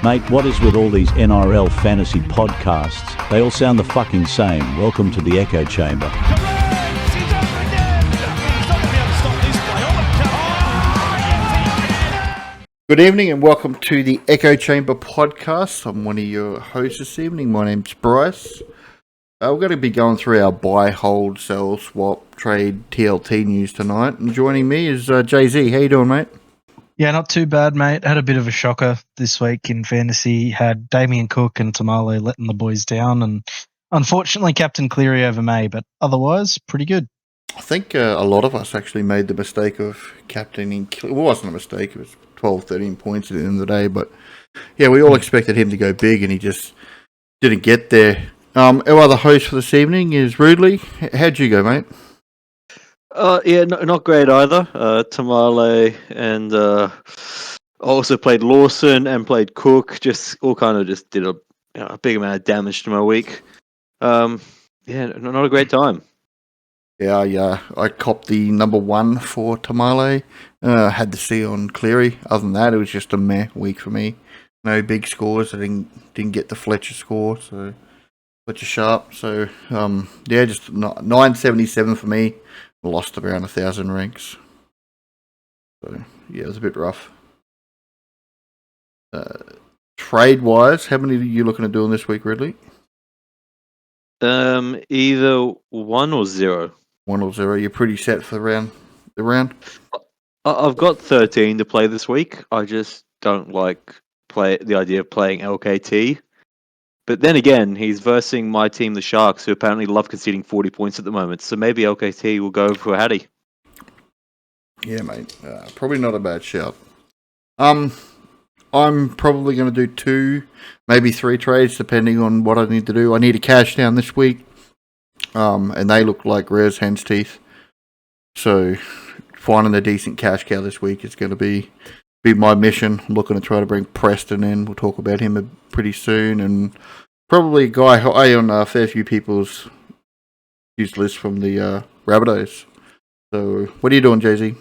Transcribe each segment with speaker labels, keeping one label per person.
Speaker 1: Mate, what is with all these NRL fantasy podcasts? They all sound the fucking same. Welcome to the Echo Chamber.
Speaker 2: Good evening and welcome to the Echo Chamber podcast. I'm one of your hosts this evening. My name's Bryce. We're going to be going through our buy, hold, sell, swap, trade, TLT news tonight. And joining me is Jay-Z. How you doing, mate?
Speaker 3: Yeah, not too bad, mate. Had a bit of a shocker this week in fantasy. Had Damien Cook and Tamale letting the boys down, and unfortunately Captain Cleary over May, but otherwise pretty good.
Speaker 2: I think a lot of us actually made the mistake of captaining. It wasn't a mistake. It was 12, 13 points at the end of the day. But yeah, we all expected him to go big, and he just didn't get there. Our other host for this evening is Rudley. How'd you go, mate?
Speaker 4: Yeah, not great either. Tamale and also played Lawson and played Cook. Just did a big amount of damage to my week. Yeah, not a great time.
Speaker 2: Yeah, I copped the number one for Tamale. Had the C on Cleary. Other than that, it was just a meh week for me. No big scores. I didn't get the Fletcher score, so Fletcher sharp. So yeah, just 977 for me. Lost around 1,000 ranks. So yeah, it was a bit rough. Trade wise, how many are you looking at doing this week, Ridley?
Speaker 4: Either 1 or 0.
Speaker 2: 1 or 0. You're pretty set for the round.
Speaker 4: I've got 13 to play this week. I just don't like the idea of playing LKT. But then again, he's versing my team, the Sharks, who apparently love conceding 40 points at the moment. So maybe LKT will go for a Hattie.
Speaker 2: Yeah, mate. Probably not a bad shout. I'm probably going to do 2, maybe 3 trades, depending on what I need to do. I need a cash down this week. And they look like Rare's hen's teeth. So finding a decent cash cow this week is going to be my mission. I'm looking to try to bring Preston in. We'll talk about him pretty soon. And probably a guy high on a fair few people's use list from the Rabbitohs. So what are you doing, Jay-Z?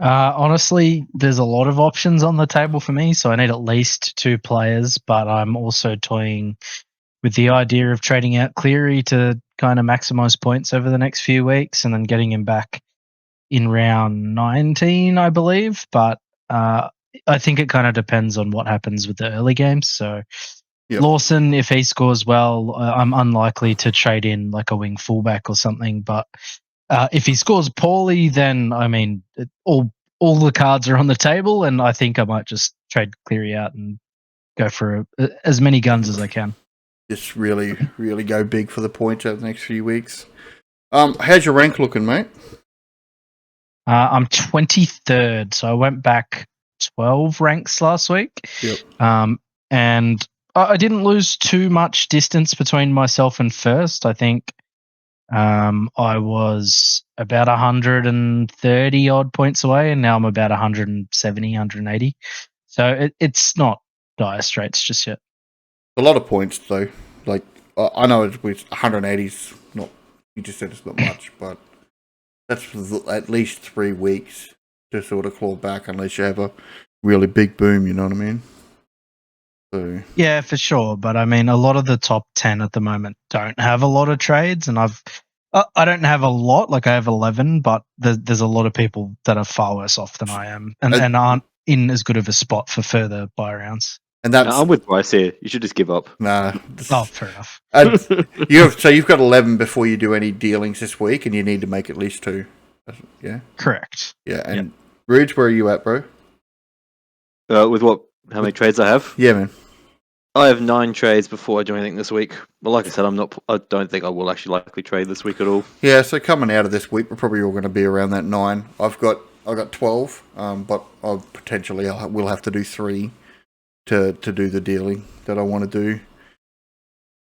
Speaker 3: Honestly, there's a lot of options on the table for me, so I need at least 2 players, but I'm also toying with the idea of trading out Cleary to kind of maximize points over the next few weeks and then getting him back in round 19, I believe. But I think it kind of depends on what happens with the early games. So yep. Lawson, if he scores well, I'm unlikely to trade in like a wing fullback or something. But if he scores poorly, then I mean, all the cards are on the table, and I think I might just trade Cleary out and go for as many guns as I can.
Speaker 2: Just really, really go big for the points over the next few weeks. How's your rank looking, mate?
Speaker 3: I'm 23rd, so I went back 12 ranks last week.
Speaker 2: Yep.
Speaker 3: And I didn't lose too much distance between myself and first. I think I was about 130 odd points away, and now I'm about 170, 180. So it's not dire straits just yet.
Speaker 2: A lot of points, though. Like, I know it's 180's not, you just said it's not much, but that's at least 3 weeks to sort of claw back unless you have a really big boom, you know what I mean? So
Speaker 3: yeah, for sure. But I mean, a lot of the top 10 at the moment don't have a lot of trades, and I don't have a lot, like I have 11, but there's a lot of people that are far worse off than I am and aren't in as good of a spot for further buy rounds.
Speaker 2: And that's,
Speaker 4: I'm with Bryce here. You should just give up.
Speaker 2: Nah.
Speaker 3: Oh, fair enough.
Speaker 2: You've got 11 before you do any dealings this week, and you need to make at least 2. Yeah?
Speaker 3: Correct.
Speaker 2: Yeah, and Ruge, where are you at, bro?
Speaker 4: With what? How many trades I have?
Speaker 2: Yeah, man.
Speaker 4: I have 9 trades before I do anything this week. But like I said, I don't think I will actually likely trade this week at all.
Speaker 2: Yeah, so coming out of this week, we're probably all going to be around that 9. I've got 12, but I will have to do 3 to do the dealing that I want to do.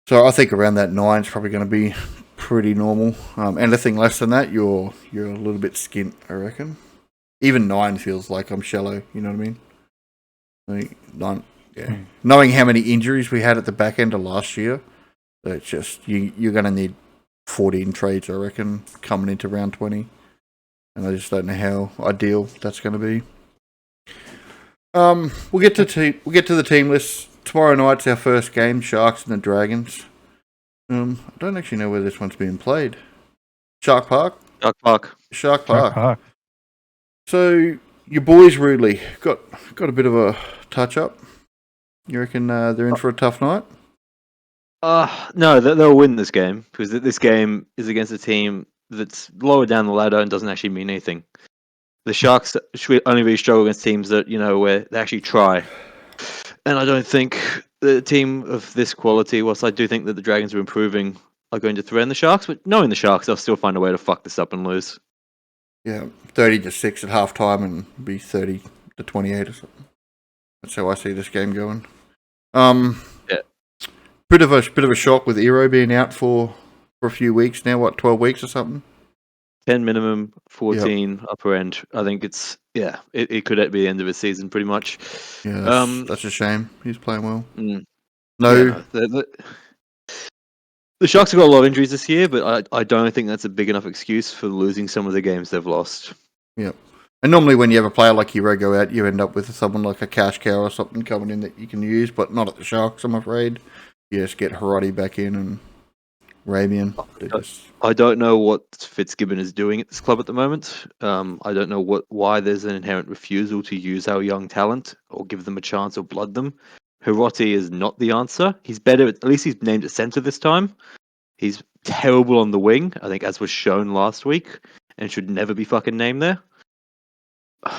Speaker 2: So I think around that 9 is probably going to be pretty normal. Anything less than that, you're a little bit skint, I reckon. Even 9 feels like I'm shallow. You know what I mean? Like 9. Yeah. Knowing how many injuries we had at the back end of last year, it's just you're going to need 14 trades, I reckon, coming into round 20. And I just don't know how ideal that's going to be. We'll get to the team list tomorrow night's our first game, Sharks and the Dragons. I don't actually know where this one's being played. Shark Park.
Speaker 3: Shark Park.
Speaker 2: So your boys, Rudley, got a bit of a touch up. You reckon they're in for a tough night?
Speaker 4: No, they'll win this game because this game is against a team that's lower down the ladder and doesn't actually mean anything. The Sharks should only really struggle against teams that where they actually try. And I don't think the team of this quality, whilst I do think that the Dragons are improving, are going to threaten the Sharks. But knowing the Sharks, they'll still find a way to fuck this up and lose.
Speaker 2: Yeah, 30-6 at halftime and be 30-28 or something. That's how I see this game going.
Speaker 4: Yeah.
Speaker 2: Bit of a shock with Ero being out for a few weeks now. What, 12 weeks or something?
Speaker 4: 10 minimum, 14 upper end. I think it's it could be the end of his season pretty much.
Speaker 2: Yeah, that's a shame. He's playing well.
Speaker 4: The Sharks have got a lot of injuries this year, but I don't think that's a big enough excuse for losing some of the games they've lost.
Speaker 2: Yeah. And normally when you have a player like Hero go out, you end up with someone like a cash cow or something coming in that you can use, but not at the Sharks, I'm afraid. You just get Hiroti back in and Rabian.
Speaker 4: I don't know what Fitzgibbon is doing at this club at the moment. I don't know why there's an inherent refusal to use our young talent or give them a chance or blood them. Hiroti is not the answer. He's better. At least he's named at centre this time. He's terrible on the wing, I think, as was shown last week, and should never be fucking named there.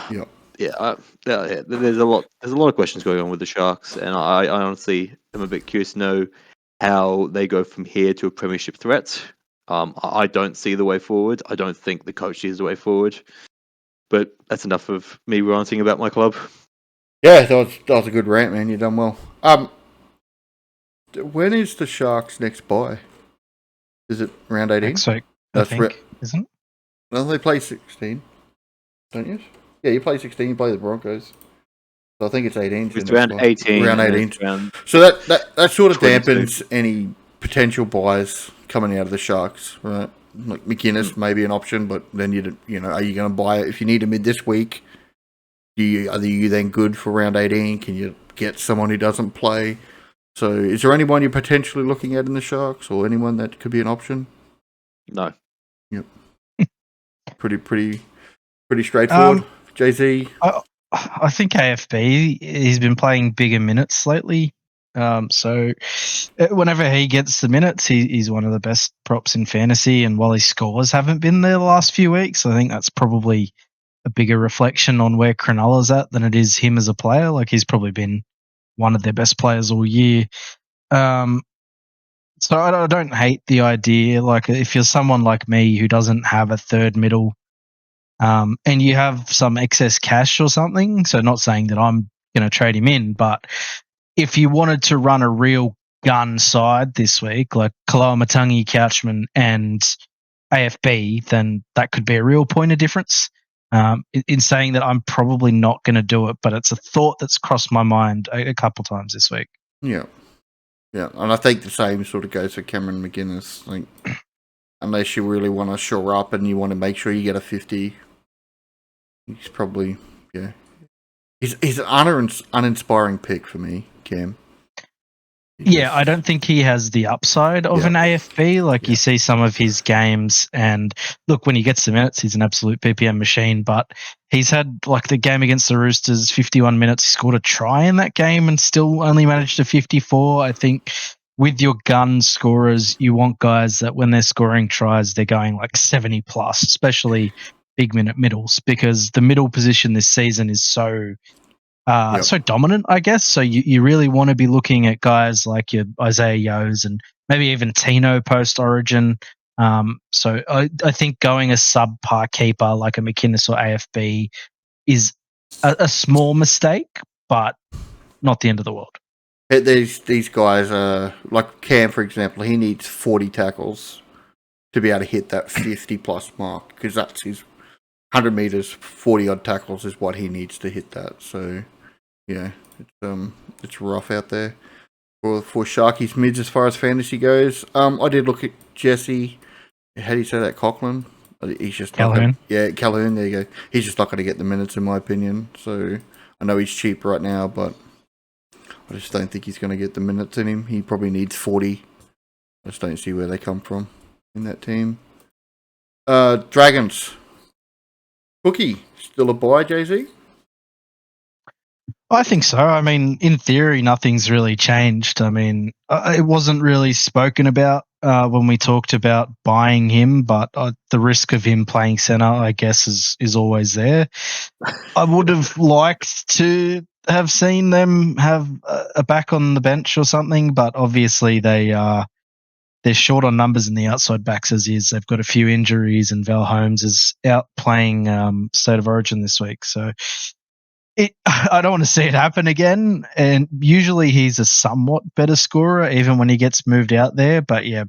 Speaker 2: Yep.
Speaker 4: Yeah. There's a lot of questions going on with the Sharks, and I honestly am a bit curious to know how they go from here to a premiership threat. I don't see the way forward. I don't think the coach sees the way forward. But that's enough of me ranting about my club.
Speaker 2: Yeah, that was a good rant, man. You've done well. When is the Sharks' next bye? Is it round 18?
Speaker 3: Next week, I think, isn't it?
Speaker 2: No, they play 16, don't you? Yeah, you play 16, you play the Broncos. So I think it's 18.
Speaker 4: It's round 18.
Speaker 2: Round 18. So that sort of dampens any potential buys coming out of the Sharks, right? Like McInnes may be an option, but then are you going to buy it if you need a mid this week? Are you then good for round 18? Can you get someone who doesn't play? So is there anyone you're potentially looking at in the Sharks, or anyone that could be an option?
Speaker 4: No.
Speaker 2: Yep. pretty straightforward. JZ.
Speaker 3: I think AFB, he's been playing bigger minutes lately. So whenever he gets the minutes, he's one of the best props in fantasy. And while his scores haven't been there the last few weeks, I think that's probably a bigger reflection on where Cronulla's at than it is him as a player. Like, he's probably been one of their best players all year. So I don't hate the idea. Like, if you're someone like me who doesn't have a third middle, and you have some excess cash or something, so not saying that I'm going to trade him in, but if you wanted to run a real gun side this week, like Katoa, Matangi, Couchman, and AFB, then that could be a real point of difference. In saying that, I'm probably not going to do it, but it's a thought that's crossed my mind a couple times this week.
Speaker 2: Yeah, and I think the same sort of goes for Cameron McInnes. Like, unless you really want to shore up and you want to make sure you get a 50, he's probably He's an uninspiring pick for me, Cam.
Speaker 3: I don't think he has the upside of an AFB. Like, you see some of his games, and look, when he gets the minutes, he's an absolute PPM machine. But he's had, like, the game against the Roosters, 51 minutes. He scored a try in that game and still only managed to 54. I think with your gun scorers, you want guys that when they're scoring tries, they're going like 70 plus, especially big minute middles, because the middle position this season is so dominant, I guess. So you really want to be looking at guys like your Isaiah Yo's and maybe even Tino post Origin. So I think going a subpar keeper like a McInnes or AFB is a small mistake, but not the end of the world.
Speaker 2: These guys are like Cam, for example. He needs 40 tackles to be able to hit that 50 plus mark, because that's his 100 meters, 40 odd tackles is what he needs to hit that. So yeah, it's rough out there for Sharkies mids as far as fantasy goes. I did look at Jesse. How do you say that? Coughlin? He's just
Speaker 3: Calhoun.
Speaker 2: Calhoun. There you go. He's just not going to get the minutes, in my opinion. So I know he's cheap right now, but I just don't think he's going to get the minutes in him. He probably needs 40. I just don't see where they come from in that team. Dragons. Cookie, still a buy, Jay-Z?
Speaker 3: I think so. I mean, in theory, nothing's really changed. I mean, it wasn't really spoken about when we talked about buying him, but the risk of him playing center, I guess, is always there. I would have liked to have seen them have a back on the bench or something, but obviously they're short on numbers in the outside backs as is. They've got a few injuries, and Val Holmes is out playing State of Origin this week, so. I don't want to see it happen again. And usually he's a somewhat better scorer, even when he gets moved out there. But yeah,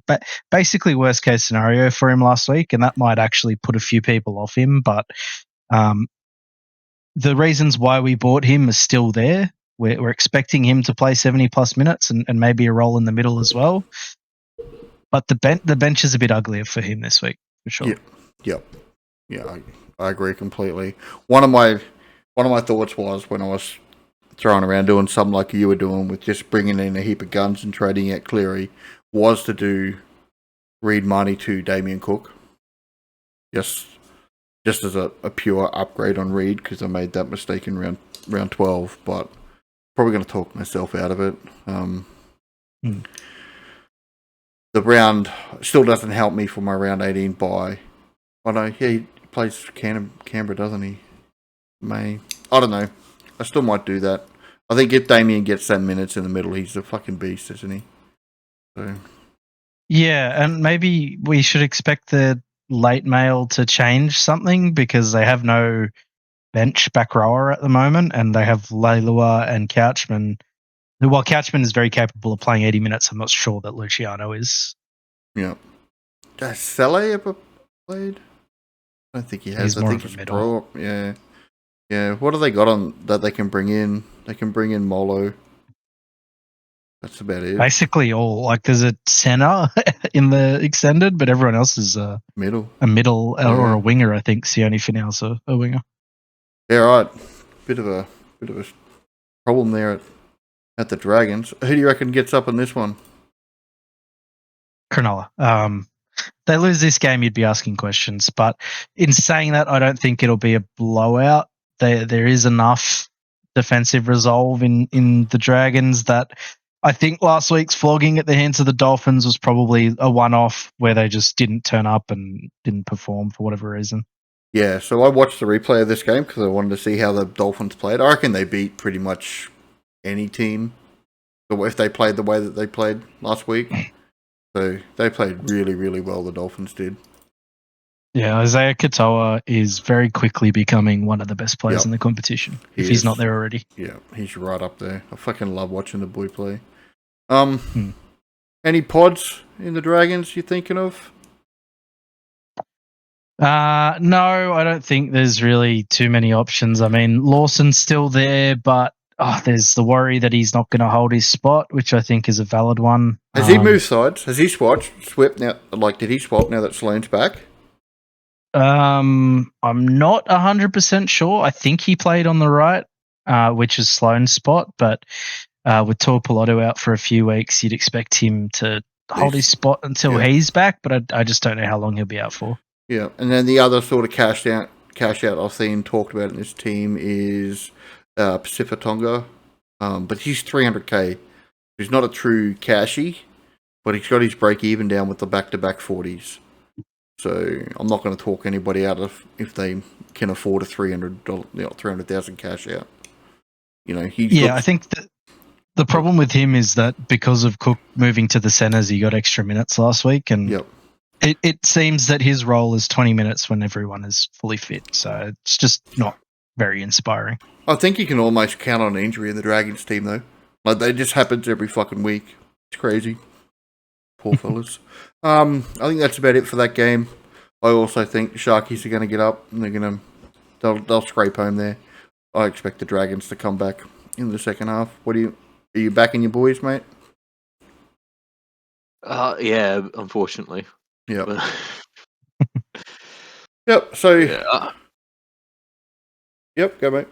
Speaker 3: basically worst case scenario for him last week, and that might actually put a few people off him. But the reasons why we bought him are still there. We're expecting him to play 70 plus minutes and maybe a role in the middle as well. But the bench is a bit uglier for him this week, for sure.
Speaker 2: Yeah, I agree completely. One of my thoughts was when I was throwing around doing something like you were doing with just bringing in a heap of guns and trading out Cleary was to do Reed money to Damien Cook. Just as a pure upgrade on Reed because I made that mistake in round 12, but probably going to talk myself out of it. The round still doesn't help me for my round 18 buy. I know he plays Canberra, doesn't he? I don't know. I still might do that. I think if Damien gets 10 minutes in the middle, he's a fucking beast, isn't he? So.
Speaker 3: Yeah, and maybe we should expect the late mail to change something because they have no bench back rower at the moment, and they have Leilua and Couchman. While Couchman is very capable of playing 80 minutes, I'm not sure that Luciano is.
Speaker 2: Yeah. Has Sele ever played? I don't think he has.
Speaker 3: He's more
Speaker 2: I think
Speaker 3: of a
Speaker 2: he's
Speaker 3: middle.
Speaker 2: pro. Yeah. Yeah. What have they got on that they can bring in? They can bring in Molo. That's about it.
Speaker 3: Basically all. Like there's a center in the extended, but everyone else is a
Speaker 2: middle
Speaker 3: or a winger, I think. Sione Finau's a winger.
Speaker 2: Yeah, right. Bit of a problem there at the Dragons. Who do you reckon gets up in this one?
Speaker 3: Cronulla. They lose this game, you'd be asking questions. But in saying that, I don't think it'll be a blowout. There is enough defensive resolve in the Dragons that I think last week's flogging at the hands of the Dolphins was probably a one-off where they just didn't turn up and didn't perform for whatever reason.
Speaker 2: Yeah, so I watched the replay of this game because I wanted to see how the Dolphins played. I reckon they beat pretty much any team if they played the way that they played last week. So they played really, really well, the Dolphins did.
Speaker 3: Yeah, Isaiah Katoa is very quickly becoming one of the best players in the competition, if he's not there already.
Speaker 2: Yeah, he's right up there. I fucking love watching the boy play. Any pods in the Dragons you're thinking of?
Speaker 3: No, I don't think there's really too many options. I mean, Lawson's still there, but there's the worry that he's not going to hold his spot, which I think is a valid one.
Speaker 2: Has he moved sides? Has he swapped now? Like, did he swap now that Sloane's back?
Speaker 3: I'm not 100% sure. I think he played on the right, which is Sloane's spot, but with Tuapolotu out for a few weeks, you'd expect him to hold his spot until he's back, but I just don't know how long he'll be out for.
Speaker 2: Yeah, and then the other sort of cash out I've seen talked about in this team is Pacific Tonga, but he's 300k. He's not a true cashy, but he's got his break even down with the back-to-back 40s. So I'm not going to talk anybody out of if they can afford a $300,000 cash out. I
Speaker 3: think that the problem with him is that because of Cook moving to the centers, he got extra minutes last week, and it seems that his role is 20 minutes when everyone is fully fit. So it's just not very inspiring.
Speaker 2: I think you can almost count on an injury in the Dragons team, though. Like, that just happens every fucking week. It's crazy. Poor fellas. I think that's about it for that game. I also think the Sharkies are going to get up and they'll scrape home there. I expect the Dragons to come back in the second half. Are you backing your boys, mate?
Speaker 4: Yeah, unfortunately.
Speaker 2: Yep. Yep. So.
Speaker 4: Yeah.
Speaker 2: Yep. Go, mate.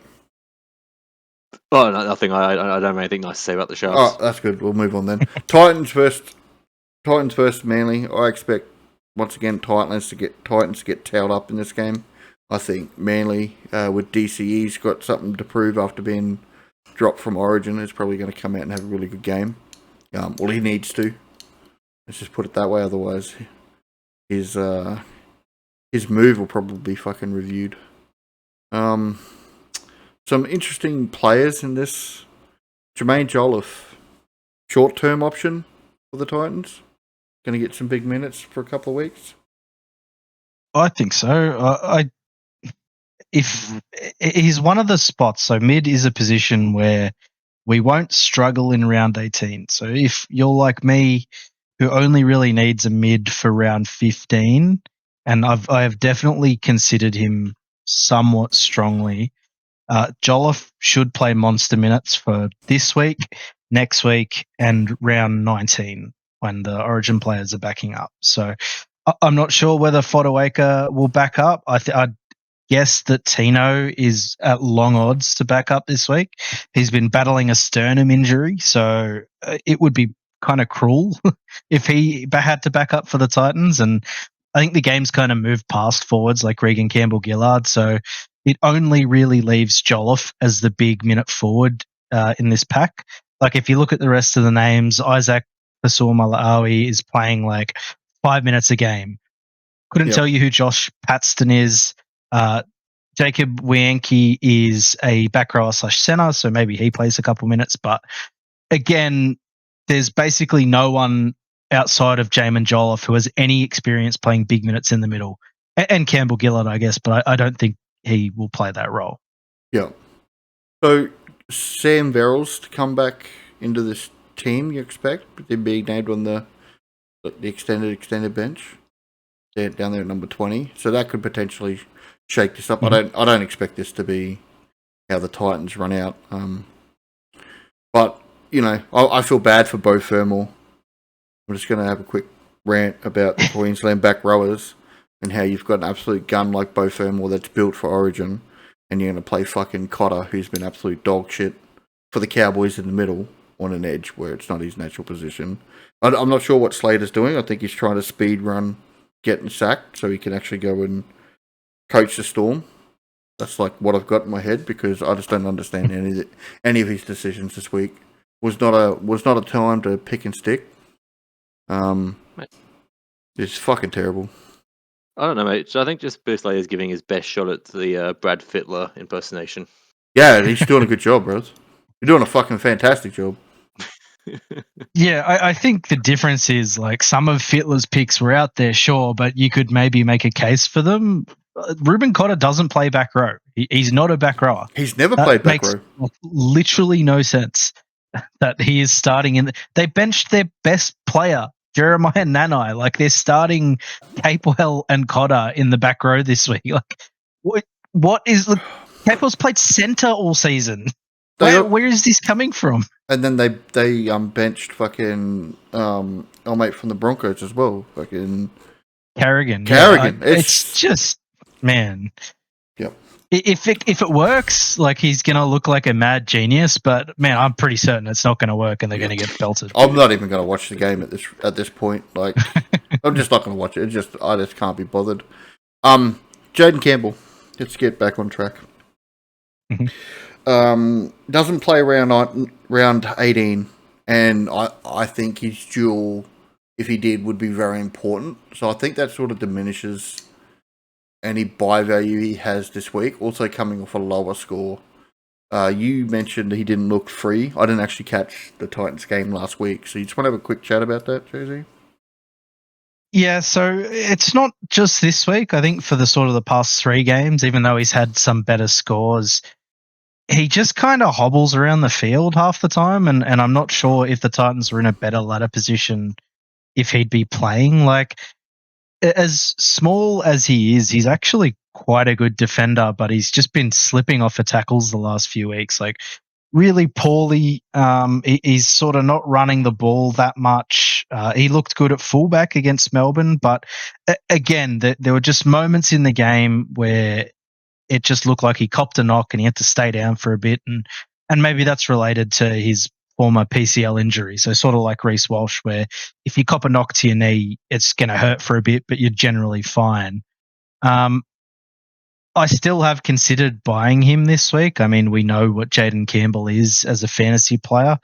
Speaker 4: Oh, no, nothing. I don't have anything nice to say about the Sharks.
Speaker 2: Oh, that's good. We'll move on then. Titans versus Manly. I expect once again Titans to get towed up in this game. I think Manly with DCE's got something to prove after being dropped from Origin. Is probably going to come out and have a really good game. Well, he needs to. Let's just put it that way. Otherwise, his move will probably be fucking reviewed. Some interesting players in this. Jermaine Jolliffe, short-term option for the Titans. Going to get some big minutes for a couple of weeks.
Speaker 3: I think so. If he's one of the spots, so mid is a position where we won't struggle in round 18. So if you're like me, who only really needs a mid for round 15, and I have definitely considered him somewhat strongly. Jolliffe should play monster minutes for this week, next week, and round 19 when the Origin players are backing up. So I'm not sure whether Fodawaker will back up. I'd guess that Tino is at long odds to back up this week. He's been battling a sternum injury, so it would be kind of cruel if he had to back up for the Titans. And I think the game's kind of moved past forwards like Regan Campbell-Gillard, so it only really leaves Jolliffe as the big minute forward in this pack. Like if you look at the rest of the names, Isaac Fasur-Malawi is playing like 5 minutes a game. Couldn't tell you who Josh Paxton is. Jacob Wienke is a back rower / center, so maybe he plays a couple minutes. But again, there's basically no one outside of Jamin Jolliffe who has any experience playing big minutes in the middle. And Campbell Gillard, I guess, but I don't think he will play that role.
Speaker 2: Yeah. So Sam Verrills to come back into this team, you expect? With him being named on the extended bench. They're down there at number 20. So that could potentially shake this up.
Speaker 3: Mm-hmm.
Speaker 2: I don't expect this to be how the Titans run out. But, you know, I feel bad for Beau Fermor. I'm just going to have a quick rant about the Queensland back rowers and how you've got an absolute gun like Beau Fermor that's built for Origin, and you're going to play fucking Cotter, who's been absolute dog shit for the Cowboys in the middle on an edge where it's not his natural position. I'm not sure what Slater's doing. I think he's trying to speed run getting sacked so he can actually go and coach the Storm. That's like what I've got in my head, because I just don't understand any of his decisions this week. Was not a time to pick and stick. It's fucking terrible.
Speaker 4: I don't know, mate. So I think just Bruce Slater is giving his best shot at the Brad Fittler impersonation.
Speaker 2: Yeah, he's doing a good job, bro. You're doing a fucking fantastic job.
Speaker 3: Yeah, I think the difference is like some of Fittler's picks were out there, sure, but you could maybe make a case for them. Ruben Cotter doesn't play back row. He's not a back rower.
Speaker 2: He's never played back row.
Speaker 3: Makes literally no sense that he is starting in. They benched their best player, Jeremiah Nanai. Like they're starting Capewell and Cotter in the back row this week. Like what is the Capewell's played center all season? Where is this coming from?
Speaker 2: And then they benched fucking our mate from the Broncos as well, fucking
Speaker 3: Carrigan. It's just, man.
Speaker 2: Yep.
Speaker 3: If it works, like he's gonna look like a mad genius, but man, I'm pretty certain it's not gonna work, and they're gonna get belted.
Speaker 2: I'm not even gonna watch the game at this point. Like, I'm just not gonna watch it. I just can't be bothered. Jaden Campbell, let's get back on track. Doesn't play round 18, and I think his duel, if he did, would be very important. So I think that sort of diminishes any buy value he has this week. Also coming off a lower score. You mentioned he didn't look free. I didn't actually catch the Titans game last week, so you just want to have a quick chat about that, Josie?
Speaker 3: Yeah, so it's not just this week. I think for the sort of the past 3 games, even though he's had some better scores, he just kind of hobbles around the field half the time, and I'm not sure if the Titans were in a better ladder position if he'd be playing. Like, as small as he is, he's actually quite a good defender, but he's just been slipping off of tackles the last few weeks, like really poorly. He's sort of not running the ball that much. He looked good at fullback against Melbourne, but again, there were just moments in the game where it just looked like he copped a knock and he had to stay down for a bit. And And maybe that's related to his former PCL injury. So sort of like Reece Walsh, where if you cop a knock to your knee, it's going to hurt for a bit, but you're generally fine. I still have considered buying him this week. I mean, we know what Jaden Campbell is as a fantasy player.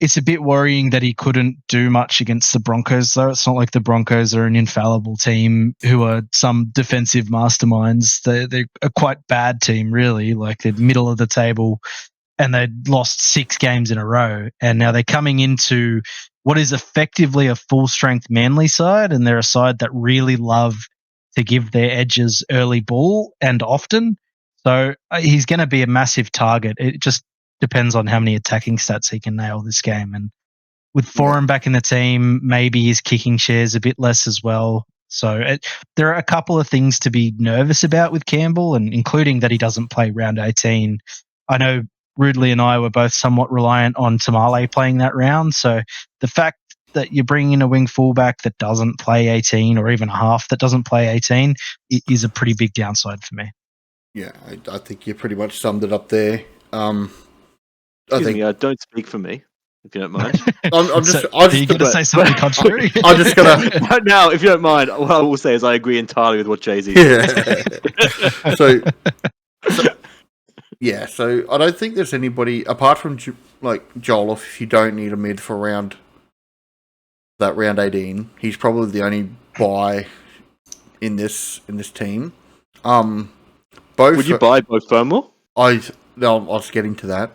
Speaker 3: It's a bit worrying that he couldn't do much against the Broncos, though. It's not like the Broncos are an infallible team who are some defensive masterminds. They're a quite bad team, really. Like, they're middle of the table, and they'd lost 6 games in a row. And now they're coming into what is effectively a full-strength Manly side, and they're a side that really love to give their edges early ball and often. So he's going to be a massive target. It just depends on how many attacking stats he can nail this game. And with Foran back in the team, maybe his kicking shares a bit less as well. So there are a couple of things to be nervous about with Campbell, and including that he doesn't play round 18. I know Rudley and I were both somewhat reliant on Tamale playing that round. So the fact that you're bringing in a wing fullback that doesn't play 18, or even a half that doesn't play 18, is a pretty big downside for me.
Speaker 2: Yeah, I think you pretty much summed it up there.
Speaker 4: Excuse me, don't speak for me, if you don't mind.
Speaker 2: I'm just.
Speaker 3: So, are you going to say something contrary?
Speaker 2: I'm just gonna.
Speaker 4: Now, if you don't mind, what I will say is I agree entirely with what Jay-Z
Speaker 2: said. Yeah. So I don't think there's anybody apart from like Joel. If you don't need a mid for round 18, he's probably the only buy in this team.
Speaker 4: Would you buy both Fermor?
Speaker 2: I was getting to that.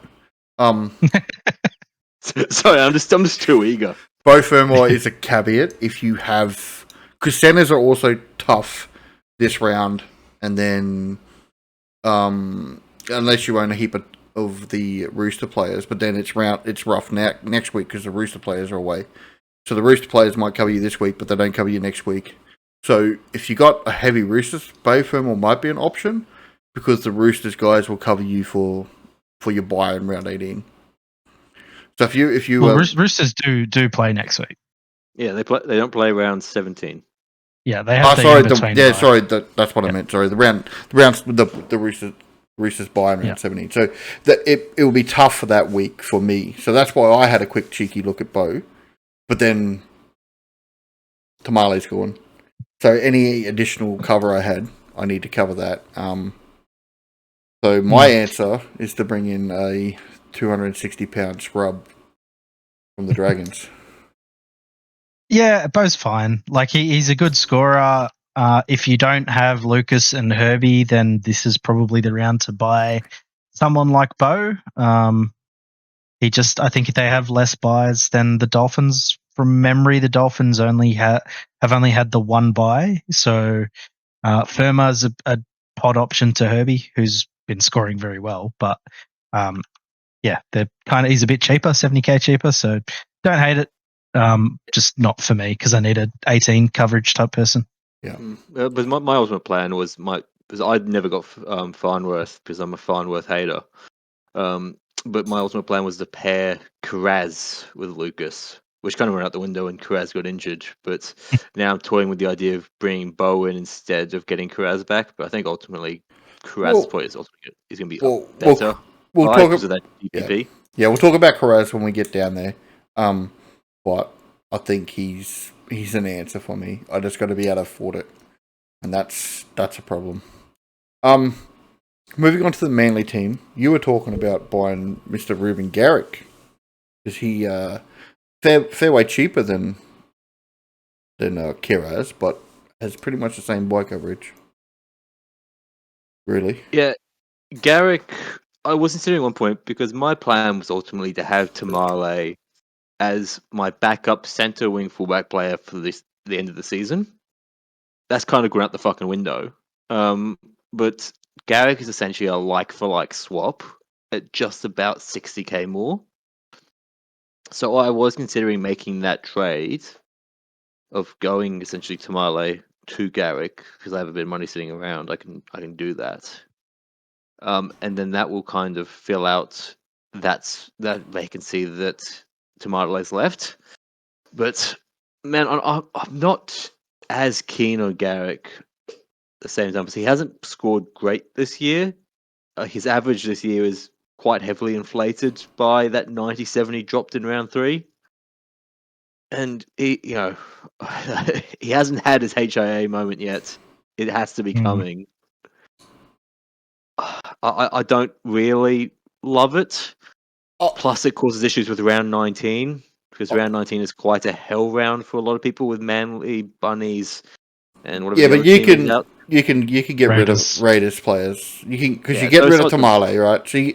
Speaker 4: Sorry, I'm just too eager.
Speaker 2: Bo Fermor is a caveat if you have, because centers are also tough this round, and then unless you own a heap of the Rooster players, but then it's rough next week because the Rooster players are away. So the Rooster players might cover you this week, but they don't cover you next week. So if you got a heavy Roosters, Bo Fermor might be an option because the Roosters guys will cover you for your buy in round 18. So if you
Speaker 3: Roosters do play next week.
Speaker 4: Yeah, they don't play round 17.
Speaker 3: Yeah, they have.
Speaker 2: That's what I meant. Sorry, the Roosters buy in round 17. So it will be tough for that week for me. So that's why I had a quick cheeky look at Bo, but then Tamale's gone. So any additional cover I had, I need to cover that. So my answer is to bring in a 260-pound scrub from the Dragons.
Speaker 3: Yeah, Bo's fine. Like he's a good scorer. If you don't have Lucas and Herbie, then this is probably the round to buy someone like Bo. I think they have less buys than the Dolphins. From memory, the Dolphins have only had the one buy. So Firma's a pod option to Herbie, who's been scoring very well. But he's a bit cheaper, 70k cheaper. So don't hate it. Just not for me because I need an 18 coverage type person.
Speaker 2: Yeah,
Speaker 4: but my ultimate plan was because I'd never got Farnworth because I'm a Farnworth hater. But my ultimate plan was to pair Kiraz with Lucas, which kind of went out the window when Kiraz got injured. But now I'm toying with the idea of bringing Bo in instead of getting Kiraz back. But I think ultimately Kiraz is going to be better.
Speaker 2: We'll talk
Speaker 4: about that GPP.
Speaker 2: Yeah, we'll talk about Kiraz when we get down there. But I think he's an answer for me. I just got to be able to afford it, and that's a problem. Moving on to the Manly team, you were talking about buying Mr. Ruben Garrick. Is he fair way cheaper than Kiraz, but has pretty much the same buy coverage? Really?
Speaker 4: Yeah, Garrick. I was considering at one point because my plan was ultimately to have Tamale as my backup center wing fullback player for the end of the season. That's kind of gone out the fucking window. But Garrick is essentially a like-for-like swap at just about 60k more. So I was considering making that trade of going essentially Tamale to Garrick because I have a bit of money sitting around. I can do that. And then that will kind of fill out that vacancy that Tamale's left. But man, I'm not as keen on Garrick at the same time because he hasn't scored great this year. His average this year is quite heavily inflated by that 97 he dropped in round 3. And he, he hasn't had his HIA moment yet. It has to be coming. I don't really love it. Plus, it causes issues with round 19 because round 19 is quite a hell round for a lot of people with Manly, Bunnies, and whatever.
Speaker 2: Yeah,
Speaker 4: the
Speaker 2: but
Speaker 4: other team is out.
Speaker 2: you can get rid of Raiders players. You can because you get
Speaker 4: so
Speaker 2: rid
Speaker 4: it's
Speaker 2: of
Speaker 4: not
Speaker 2: Tamale, right? So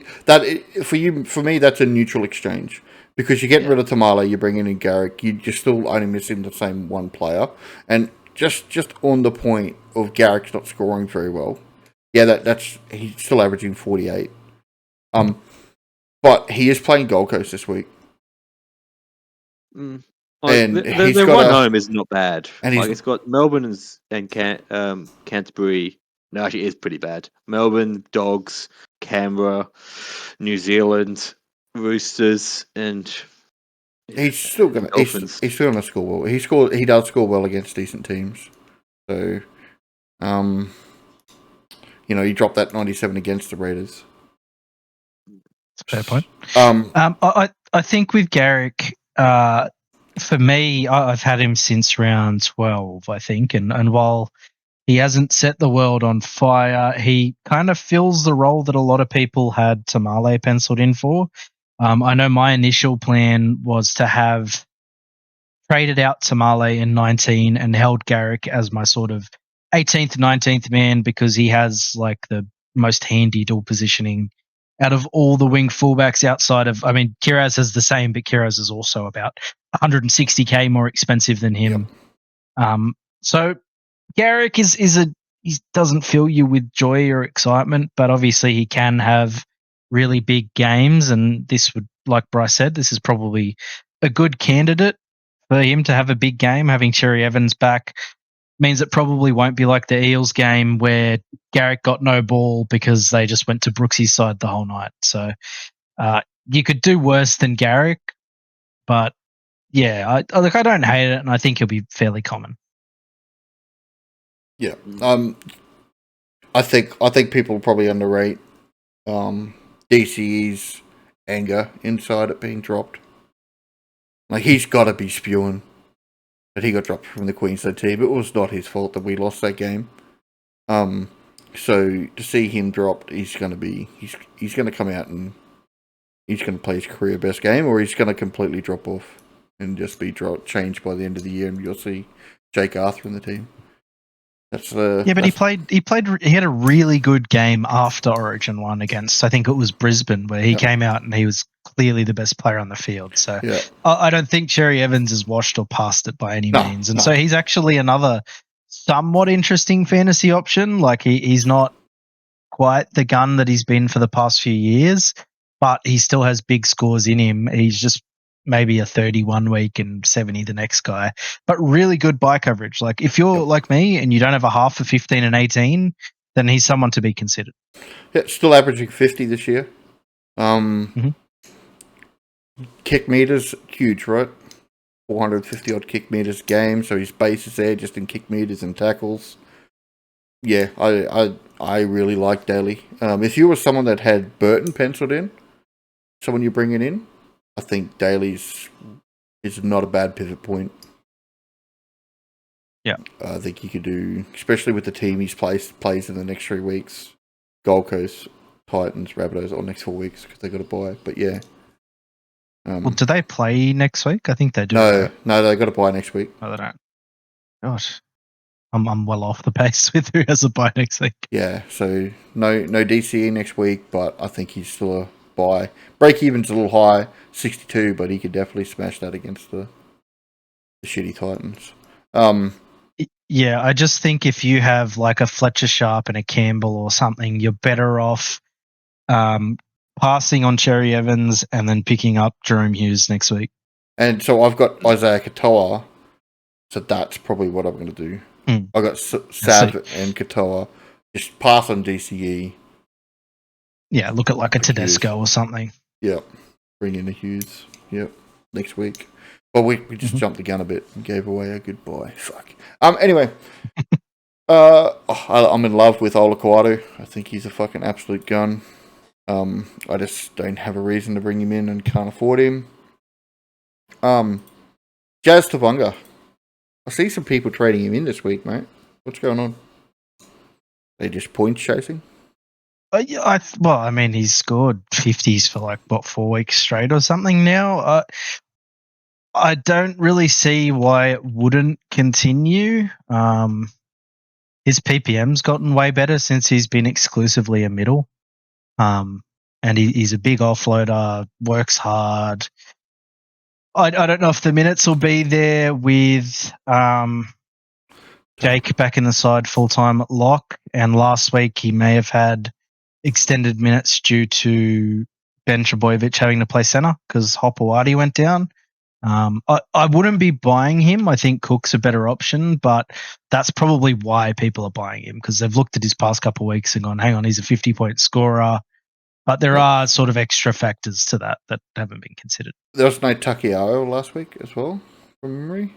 Speaker 2: for me that's a neutral exchange because you get rid of Tamale, you bring in Garrick. You're still only missing the same one player, and just on the point of Garrick's not scoring very well. Yeah, that's he's still averaging 48. But he is playing Gold Coast this week.
Speaker 4: And
Speaker 2: he's
Speaker 4: the
Speaker 2: got
Speaker 4: run home is not bad.
Speaker 2: And
Speaker 4: it's got Melbourne and Canterbury. No, actually, it is pretty bad. Melbourne, Dogs, Canberra, New Zealand, Roosters, and
Speaker 2: he's still gonna
Speaker 4: Dolphins.
Speaker 2: He's still gonna score well. He does score well against decent teams. So, he dropped that 97 against the Raiders.
Speaker 3: Fair point. I think with Garrick, for me, I've had him since round 12, I think, and while he hasn't set the world on fire, he kind of fills the role that a lot of people had Tamale penciled in for. I know my initial plan was to have traded out Tamale in 19 and held Garrick as my sort of 18th, 19th man because he has like the most handy dual positioning out of all the wing fullbacks outside of, Kiraz has the same, but Kiraz is also about 160k more expensive than him. Yep. So Garrick he doesn't fill you with joy or excitement, but obviously he can have really big games, and this would, like Bryce said, this is probably a good candidate for him to have a big game. Having Cherry Evans back means it probably won't be like the Eels game where Garrick got no ball because they just went to Brooksy's side the whole night. So you could do worse than Garrick, but yeah, I don't hate it, and I think he'll be fairly common.
Speaker 2: Yeah, I think people probably underrate DCE's anger inside it being dropped. Like, he's got to be spewing that he got dropped from the Queensland team. It was not his fault that we lost that game. So to see him dropped, he's going to come out and he's going to play his career best game, or he's going to completely drop off and just be changed by the end of the year, and you'll see Jake Arthur in the team.
Speaker 3: He had a really good game after Origin 1 against, I think it was Brisbane, where he came out and he was clearly the best player on the field. So I don't think Cherry Evans is washed or past it by any means. And so he's actually another somewhat interesting fantasy option. Like he's not quite the gun that he's been for the past few years, but he still has big scores in him. He's just maybe a 31 week and 70 the next guy, but really good buy coverage. Like if you're like me and you don't have a half for 15 and 18, then he's someone to be considered.
Speaker 2: Yeah, still averaging 50 this year. Kick meters, huge, right? 450 odd kick meters a game, so his base is there just in kick meters and tackles. Yeah, I really like Daly. If you were someone that had Burton penciled in, someone you're bringing in, I think Daly's is not a bad pivot point.
Speaker 3: Yeah.
Speaker 2: I think you could do, especially with the team he's plays in the next 3 weeks, Gold Coast, Titans, Rabbitohs, or next 4 weeks because they got to buy. But yeah.
Speaker 3: Well, do they play next week? I think they do.
Speaker 2: No, they got to buy next week.
Speaker 3: No, they don't. Gosh, I'm well off the pace with who has a buy next week.
Speaker 2: Yeah, so no DCE next week, but I think he's still a buy. Break even's a little high, 62, but he could definitely smash that against the shitty Titans.
Speaker 3: Yeah, I just think if you have like a Fletcher Sharp and a Campbell or something, you're better off passing on Cherry Evans and then picking up Jerome Hughes next week.
Speaker 2: And so I've got Isaiah Katoa, so that's probably what I'm going to do. I've got Sav and Katoa. Just pass on DCE.
Speaker 3: Yeah, look at like a Tedesco or something.
Speaker 2: Yep. Bring in a Hughes. Yep. Next week. Well, we just jumped the gun a bit and gave away a good buy. Fuck. Anyway. I'm in love with Olaquatu. I think he's a fucking absolute gun. I just don't have a reason to bring him in and can't afford him. Jazz Tavanga. I see some people trading him in this week, mate. What's going on? They just points chasing?
Speaker 3: Yeah, I mean, he's scored 50s for 4 weeks straight or something now. I don't really see why it wouldn't continue. His PPM's gotten way better since he's been exclusively a middle. And he's a big offloader, works hard. I don't know if the minutes will be there with Jake back in the side full-time at lock. And last week he may have had extended minutes due to Ben Trebojevic having to play centre because Hopewadi went down. I wouldn't be buying him. I think Cook's a better option, but that's probably why people are buying him because they've looked at his past couple of weeks and gone, hang on, he's a 50-point scorer. But there are sort of extra factors to that haven't been considered.
Speaker 2: There was no Takiao last week as well, from memory.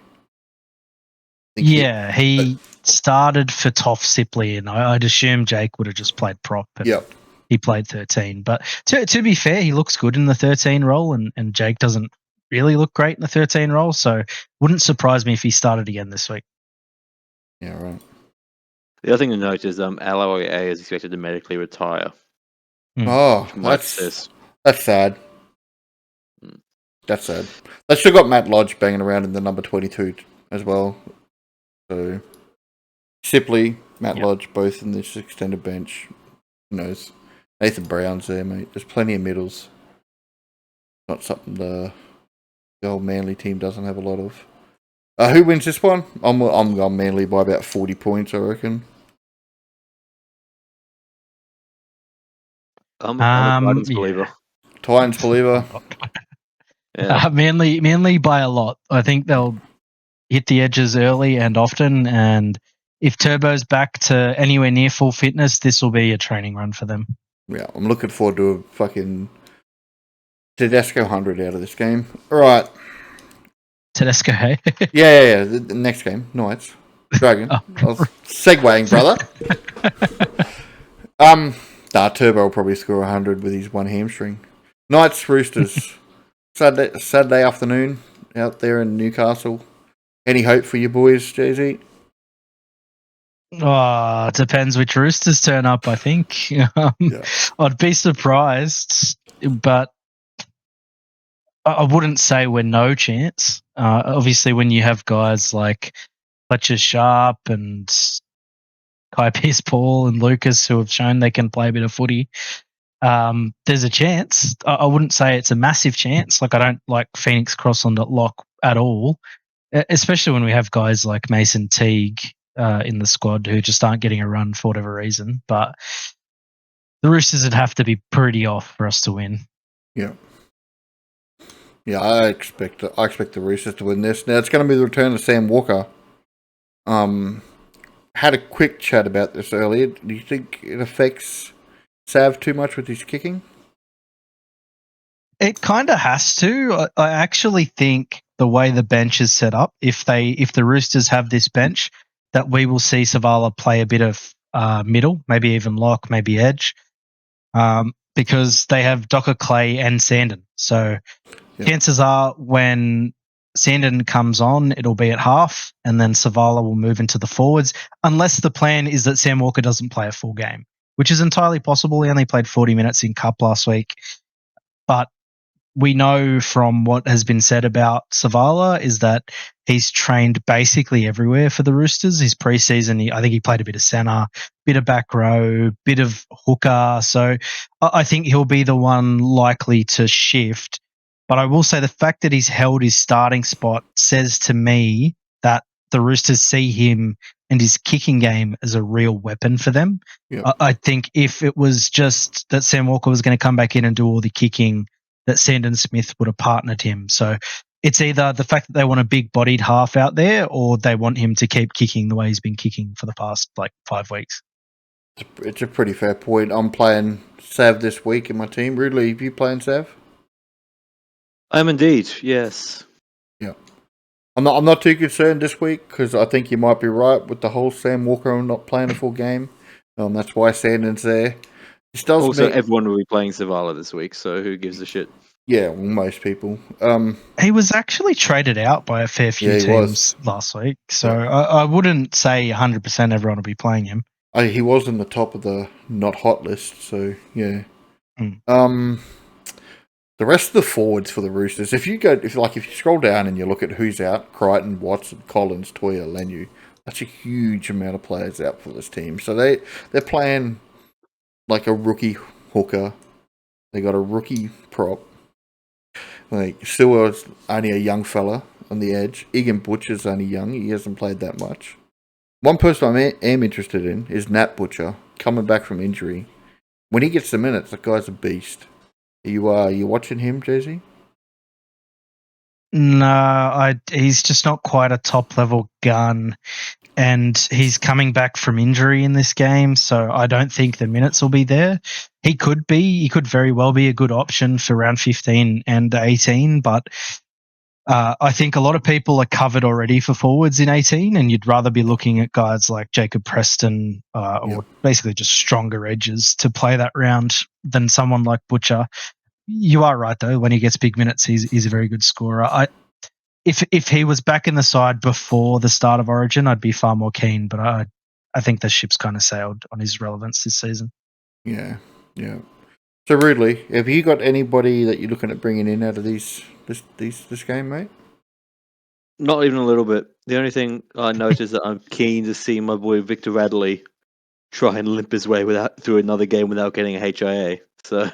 Speaker 3: Yeah, he started for Toff Sipley, and I'd assume Jake would have just played prop. And he played 13. But to be fair, he looks good in the 13 role, and Jake doesn't really look great in the 13 role, so wouldn't surprise me if he started again this week.
Speaker 2: Yeah, right.
Speaker 4: The other thing to note is Alloy A is expected to medically retire.
Speaker 2: Oh, that's sad. That's sad. They still got Matt Lodge banging around in the number 22 as well. So, Sipley, Matt Lodge, both in this extended bench. Who knows? Nathan Brown's there, mate. There's plenty of middles. Not something the old Manly team doesn't have a lot of. Who wins this one? I'm going Manly by about 40 points, I reckon.
Speaker 4: I'm a Titans believer.
Speaker 2: Titans believer.
Speaker 3: Manly by a lot. I think they'll hit the edges early and often, and if Turbo's back to anywhere near full fitness, this will be a training run for them.
Speaker 2: Yeah, I'm looking forward to a fucking Tedesco 100 out of this game. All right.
Speaker 3: Tedesco, hey?
Speaker 2: Yeah. The next game, Knights. Dragon. I was segueing, brother. Turbo will probably score 100 with his one hamstring. Knights, Roosters. Saturday afternoon out there in Newcastle. Any hope for you boys, JZ?
Speaker 3: Oh, it depends which Roosters turn up, I think. I'd be surprised, but I wouldn't say we're no chance. Obviously, when you have guys like Fletcher Sharp and Kai Pearce-Paul and Lucas who have shown they can play a bit of footy, there's a chance. I wouldn't say it's a massive chance. I don't like Phoenix Crossland at lock at all, especially when we have guys like Mason Teague in the squad who just aren't getting a run for whatever reason. But the Roosters would have to be pretty off for us to win.
Speaker 2: Yeah. Yeah, I expect the Roosters to win this. Now it's going to be the return of Sam Walker. Had a quick chat about this earlier. Do you think it affects Sav too much with his kicking?
Speaker 3: It kind of has to. I actually think the way the bench is set up, if the Roosters have this bench, that we will see Savala play a bit of middle, maybe even lock, maybe edge, because they have Docker Clay and Sandon. So chances are when Sandon comes on, it'll be at half, and then Savala will move into the forwards, unless the plan is that Sam Walker doesn't play a full game, which is entirely possible. He only played 40 minutes in Cup last week. But we know from what has been said about Savala is that he's trained basically everywhere for the Roosters. His preseason, I think he played a bit of centre, bit of back row, bit of hooker. So I think he'll be the one likely to shift. But I will say the fact that he's held his starting spot says to me that the Roosters see him and his kicking game as a real weapon for them. Yep. I think if it was just that Sam Walker was going to come back in and do all the kicking, that Sandon Smith would have partnered him. So it's either the fact that they want a big-bodied half out there or they want him to keep kicking the way he's been kicking for the past 5 weeks.
Speaker 2: It's a pretty fair point. I'm playing Sav this week in my team. Ridley, are you playing Sav?
Speaker 4: I am indeed, yes.
Speaker 2: Yeah. I'm not too concerned this week because I think you might be right with the whole Sam Walker not playing a full game. That's why Sandon's there. This does
Speaker 4: Also,
Speaker 2: mean,
Speaker 4: everyone will be playing Zavala this week, so who gives a shit?
Speaker 2: yeah, well, most people.
Speaker 3: He was actually traded out by a fair few
Speaker 2: Yeah, he
Speaker 3: teams
Speaker 2: was.
Speaker 3: last week, so
Speaker 2: Yeah.
Speaker 3: I wouldn't say 100% everyone will be playing him.
Speaker 2: He was in the top of the not hot list, so yeah.
Speaker 3: Mm.
Speaker 2: The rest of the forwards for the Roosters, if you scroll down and you look at who's out, Crichton, Watson, Collins, Toya, Lenu, that's a huge amount of players out for this team. So they're playing like a rookie hooker. They got a rookie prop. Like Sewer's only a young fella on the edge. Egan Butcher's only young. He hasn't played that much. One person I am interested in is Nat Butcher, coming back from injury. When he gets the minutes, the guy's a beast. You watching him, Jay-Z?
Speaker 3: No, he's just not quite a top level gun, and he's coming back from injury in this game, so I don't think the minutes will be there. He could very well be a good option for round 15 and 18, but I think a lot of people are covered already for forwards in 18, and you'd rather be looking at guys like Jacob Preston or basically just stronger edges to play that round than someone like Butcher. You are right, though. When he gets big minutes, he's a very good scorer. If he was back in the side before the start of Origin, I'd be far more keen, but I think the ship's kind of sailed on his relevance this season.
Speaker 2: Yeah. So, Rudely, have you got anybody that you're looking at bringing in out of this game, mate?
Speaker 4: Not even a little bit. The only thing I noticed is that I'm keen to see my boy Victor Radley try and limp his way through another game without getting a HIA. So,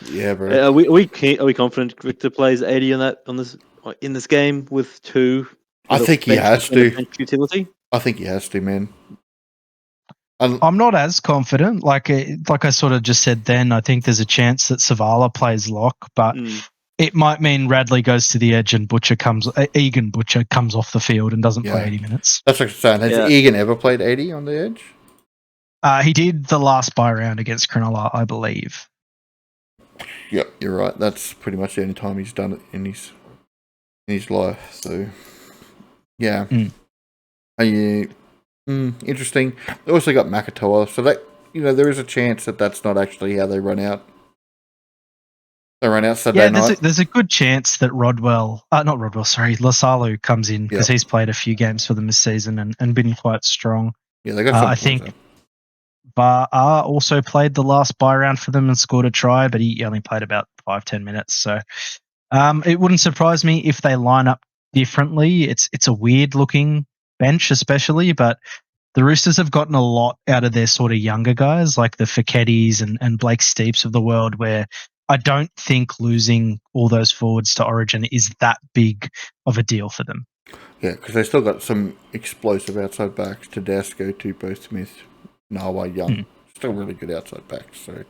Speaker 2: Yeah, bro.
Speaker 4: are we confident Victor plays 80 in this game with 2?
Speaker 2: I think he has to.
Speaker 4: Bench utility.
Speaker 2: I think he has to, man.
Speaker 3: I'm not as confident. Like I sort of just said then, I think there's a chance that Savala plays lock, but it might mean Radley goes to the edge and Egan Butcher comes off the field and doesn't play 80 minutes.
Speaker 2: That's what I'm saying. Has Egan ever played 80 on the edge?
Speaker 3: He did the last bye round against Cronulla, I believe.
Speaker 2: Yep, you're right. That's pretty much the only time he's done it in his life. So, yeah. Are you... interesting. They also got Katoa, so that there is a chance that that's not actually how they run out. They run out Sunday night.
Speaker 3: There's a good chance that Lasalu comes in because he's played a few games for them this season and been quite strong.
Speaker 2: Yeah, they got some
Speaker 3: I think Bar also played the last bye round for them and scored a try, but he only played about 5-10 minutes. So it wouldn't surprise me if they line up differently. It's a weird looking bench, especially, but the Roosters have gotten a lot out of their sort of younger guys, like the Fikettis and Blake Steeps of the world, where I don't think losing all those forwards to Origin is that big of a deal for them.
Speaker 2: Yeah, because they still got some explosive outside backs: Tedesco, Tupou, Smith, Nawa, Young. Still really good outside backs. So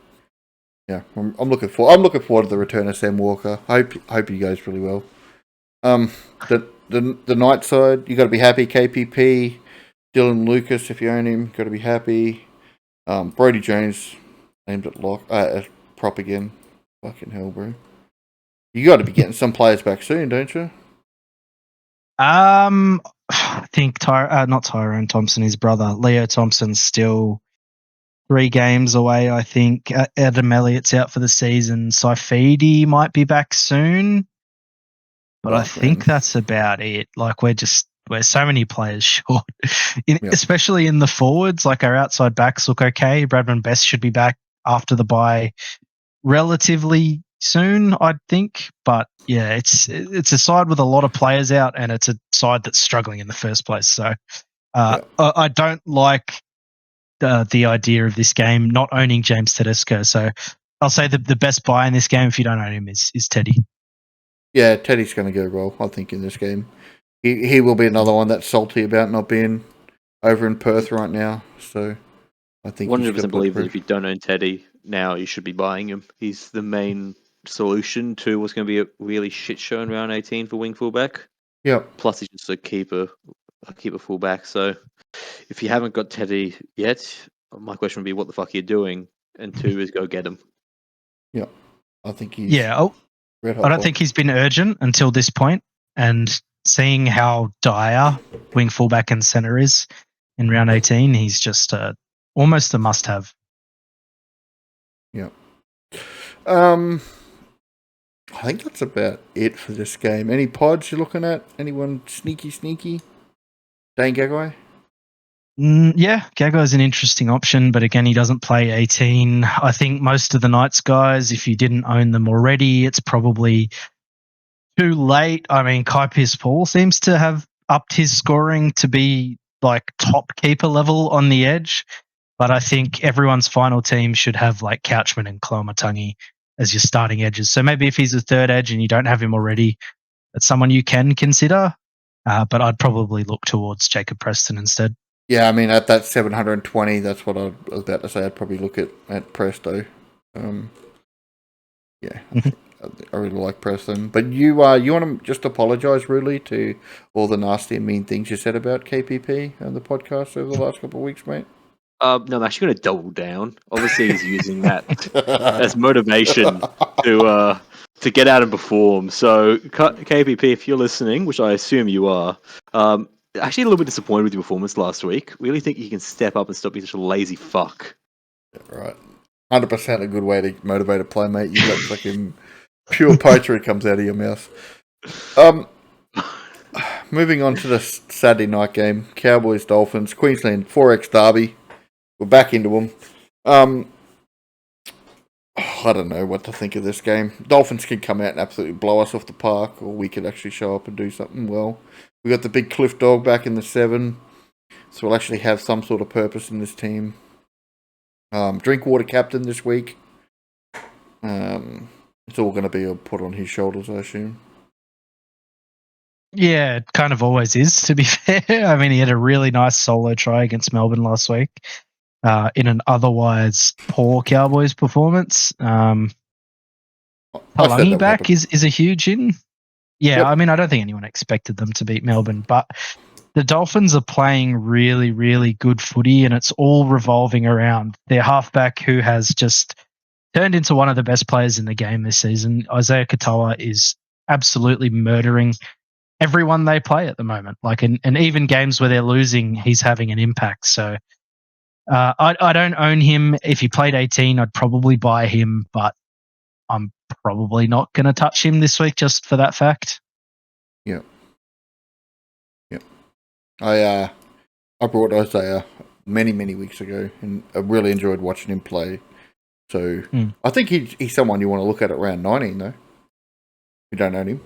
Speaker 2: yeah, I'm looking forward to the return of Sam Walker. Hope he goes really well. The night side, you got to be happy. KPP, Dylan Lucas, if you own him, got to be happy. Brody Jones aimed at lock, prop again. Fucking hell, bro. You got to be getting some players back soon, don't you?
Speaker 3: I think not Tyrone Thompson, his brother Leo Thompson's still 3 games away. I think Adam Elliott's out for the season. Saifidi might be back soon, but I think that's about it. Like we're so many players short, especially in the forwards. Like our outside backs look okay. Bradman Best should be back after the bye relatively soon, I'd think. But yeah, it's a side with a lot of players out, and it's a side that's struggling in the first place. So I don't like the idea of this game not owning James Tedesco. So I'll say the best buy in this game, if you don't own him, is Teddy.
Speaker 2: Yeah, Teddy's going to go well, I think, in this game. He will be another one that's salty about not being over in Perth right now. So I think
Speaker 4: 100% believe that if you don't own Teddy now, you should be buying him. He's the main solution to what's going to be a really shit show in round 18 for wing fullback.
Speaker 2: Yeah.
Speaker 4: Plus, he's just a keeper fullback. So if you haven't got Teddy yet, my question would be, what the fuck are you doing? And 2 is go get him.
Speaker 2: Yeah, I think he's.
Speaker 3: Yeah, I don't think he's been urgent until this point, and seeing how dire wing fullback and centre is in round 18, he's just almost a must-have.
Speaker 2: Yeah. I think that's about it for this game. Any pods you're looking at? Anyone sneaky? Dane Gagai?
Speaker 3: Yeah, Gago is an interesting option, but again, he doesn't play 18. I think most of the Knights guys, if you didn't own them already, it's probably too late. I mean, Kai Pearce-Paul seems to have upped his scoring to be like top keeper level on the edge, but I think everyone's final team should have like Couchman and Kloamatangi as your starting edges. So maybe if he's a third edge and you don't have him already, that's someone you can consider. But I'd probably look towards Jacob Preston instead.
Speaker 2: Yeah, I mean, at that 720, that's what I was about to say. I'd probably look at Presto. Yeah, I really like Preston. But you want to just apologise, really, to all the nasty and mean things you said about KPP on the podcast over the last couple of weeks, mate?
Speaker 4: No, I'm actually going to double down. Obviously, he's using that as motivation to get out and perform. So, KPP, if you're listening, which I assume you are, actually a little bit disappointed with your performance last week. Really think you can step up and stop being such a lazy fuck.
Speaker 2: Yeah, right. 100% a good way to motivate a playmate. You got fucking pure poetry comes out of your mouth. Moving on to the Saturday night game. Cowboys, Dolphins, Queensland 4X Derby. We're back into them. I don't know what to think of this game. Dolphins can come out and absolutely blow us off the park, or we could actually show up and do something well. We got the big Cliff Dog back in the 7, so we'll actually have some sort of purpose in this team. Drinkwater captain this week. It's all going to be put on his shoulders, I assume.
Speaker 3: Yeah, it kind of always is, to be fair. I mean, he had a really nice solo try against Melbourne last week in an otherwise poor Cowboys performance. Palangi back is a huge in. Yeah, yep. I mean, I don't think anyone expected them to beat Melbourne, but the Dolphins are playing really, really good footy, and it's all revolving around their halfback, who has just turned into one of the best players in the game this season. Isaiah Katoa is absolutely murdering everyone they play at the moment. Like, and even games where they're losing, he's having an impact. So I don't own him. If he played 18, I'd probably buy him, but I'm probably not going to touch him this week just for that fact.
Speaker 2: Yeah. I brought Isaiah many weeks ago, and I really enjoyed watching him play. So I think he's someone you want to look at round 19, though. You don't own him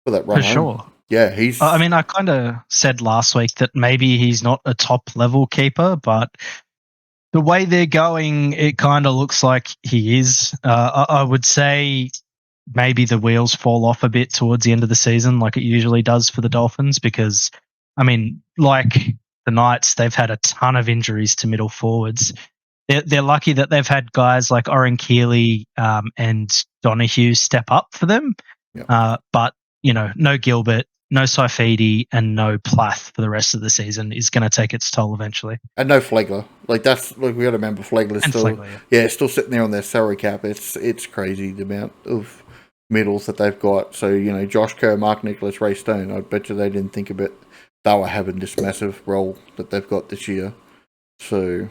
Speaker 2: for that run.
Speaker 3: For sure.
Speaker 2: Yeah, he's.
Speaker 3: I mean, I kind of said last week that maybe he's not a top level keeper, but the way they're going, it kind of looks like he is. I would say maybe the wheels fall off a bit towards the end of the season, like it usually does for the Dolphins, because, I mean, like the Knights, they've had a ton of injuries to middle forwards. They're lucky that they've had guys like Oren Keeley and Donahue step up for them.
Speaker 2: Yeah.
Speaker 3: But, no Gilbert, no Saifidi, and no Plath for the rest of the season is going to take its toll eventually.
Speaker 2: And no Flegler. We got to remember Flegler's still, Flegler, still sitting there on their salary cap. It's crazy the amount of middles that they've got. So Josh Kerr, Mark Nicholas, Ray Stone. I bet you they didn't think about they were having this massive role that they've got this year. So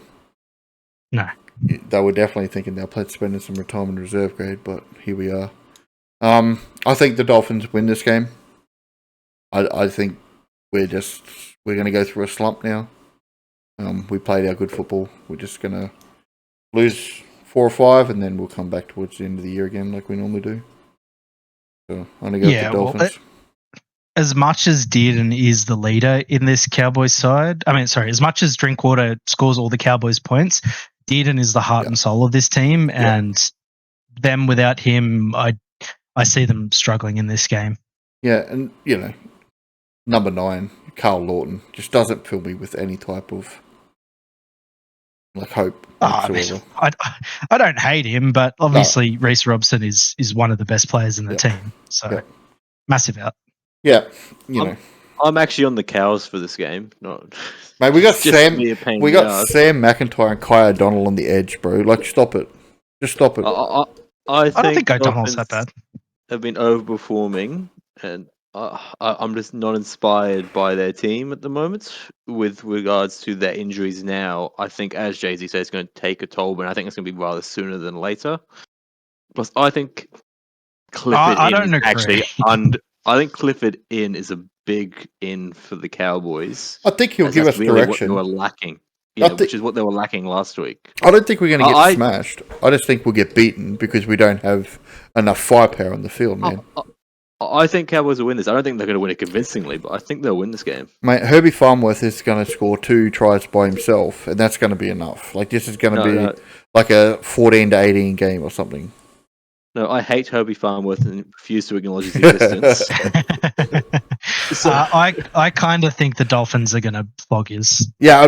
Speaker 3: no,
Speaker 2: they were definitely thinking they'll play spending some retirement reserve grade. But here we are. I think the Dolphins win this game. I think we're going to go through a slump now. We played our good football. We're just going to lose 4 or 5, and then we'll come back towards the end of the year again like we normally do. So I'm going to go with the Dolphins.
Speaker 3: As much as Dearden is the leader in this Cowboys side, as much as Drinkwater scores all the Cowboys points, Dearden is the heart and soul of this team, and them without him, I see them struggling in this game.
Speaker 2: Yeah, and number 9, Carl Lawton, just doesn't fill me with any type of hope.
Speaker 3: I don't hate him, but obviously Reece Robson is one of the best players in the team. So massive out.
Speaker 2: Yeah,
Speaker 4: I'm actually on the cows for this game. Not,
Speaker 2: mate, we got Sam McIntyre and Kai O'Donnell on the edge, bro. Stop it. Just stop it.
Speaker 4: I
Speaker 3: don't think O'Donnell's that bad.
Speaker 4: Have been overperforming, and I'm just not inspired by their team at the moment with regards to their injuries now. I think, as Jay-Z said, it's going to take a toll, but I think it's going to be rather sooner than later. Plus, I think Clifford
Speaker 3: I
Speaker 4: in
Speaker 3: don't
Speaker 4: is actually
Speaker 3: agree.
Speaker 4: I think Clifford in is a big in for the Cowboys,
Speaker 2: I think he'll
Speaker 4: as
Speaker 2: give
Speaker 4: that's
Speaker 2: us
Speaker 4: really what they were
Speaker 2: direction.
Speaker 4: lacking.
Speaker 2: I
Speaker 4: Yeah, which
Speaker 2: think.
Speaker 4: is what they were lacking last week.
Speaker 2: I don't think we're going to get
Speaker 4: I
Speaker 2: smashed. I just think we'll get beaten because we don't have enough firepower on the field,
Speaker 4: I,
Speaker 2: man.
Speaker 4: I think Cowboys will win this. I don't think they're going to win it convincingly, but I think they'll win this game.
Speaker 2: Mate, Herbie Farmworth is going to score 2 tries by himself, and that's going to be enough. Like, this is going to
Speaker 4: No,
Speaker 2: be like a 14 to 18 game or something.
Speaker 4: no, I hate Herbie Farmworth and refuse to acknowledge his existence. So,
Speaker 3: I kind of think the Dolphins are going to flog his.
Speaker 2: Yeah, I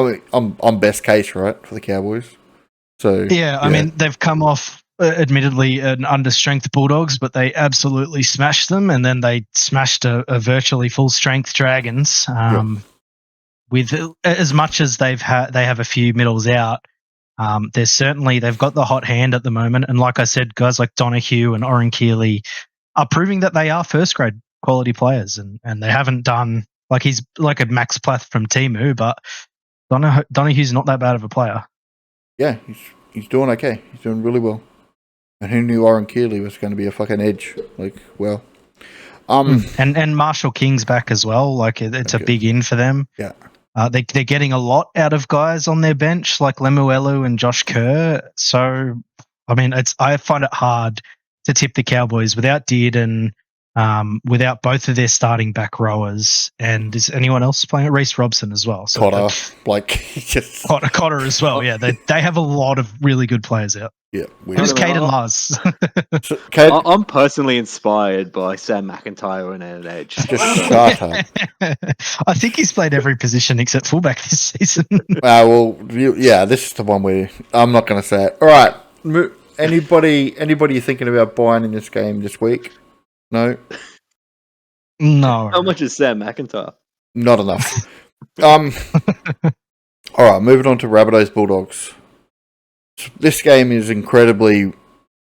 Speaker 2: mean, I'm best case, right, for the Cowboys. So
Speaker 3: Yeah, I mean, they've come off, admittedly, an understrength Bulldogs, but they absolutely smashed them, and then they smashed a virtually full strength Dragons. With as much as they have a few middles out. They've got the hot hand at the moment, and like I said, guys like Donahue and Oren Keeley are proving that they are first grade quality players, and they haven't done like he's like a Max Plath from Timu, but Donahue's not that bad of a player.
Speaker 2: Yeah, he's doing okay. He's doing really well. And who knew Oren Keeley was going to be a fucking edge? Like, well,
Speaker 3: And Marshall King's back as well. Like it's a big in for them.
Speaker 2: Yeah.
Speaker 3: They're getting a lot out of guys on their bench like Lemuelu and Josh Kerr. So, I mean, I find it hard to tip the Cowboys without Dearden, without both of their starting back rowers, and is anyone else playing? Reece Robson as well. So
Speaker 2: Cotter, like just
Speaker 3: Cotter as well. Yeah, they have a lot of really good players out.
Speaker 2: Yeah,
Speaker 3: Who's Caden Lars?
Speaker 4: I'm personally inspired by Sam McIntyre on an edge.
Speaker 2: Just shut up.
Speaker 3: I think he's played every position except fullback this season.
Speaker 2: This is the one where I'm not going to say it. All right, anybody you thinking about buying in this game this week? No?
Speaker 3: No.
Speaker 4: How much is Sam McIntyre?
Speaker 2: Not enough. All right, moving on to Rabbitohs Bulldogs. This game is incredibly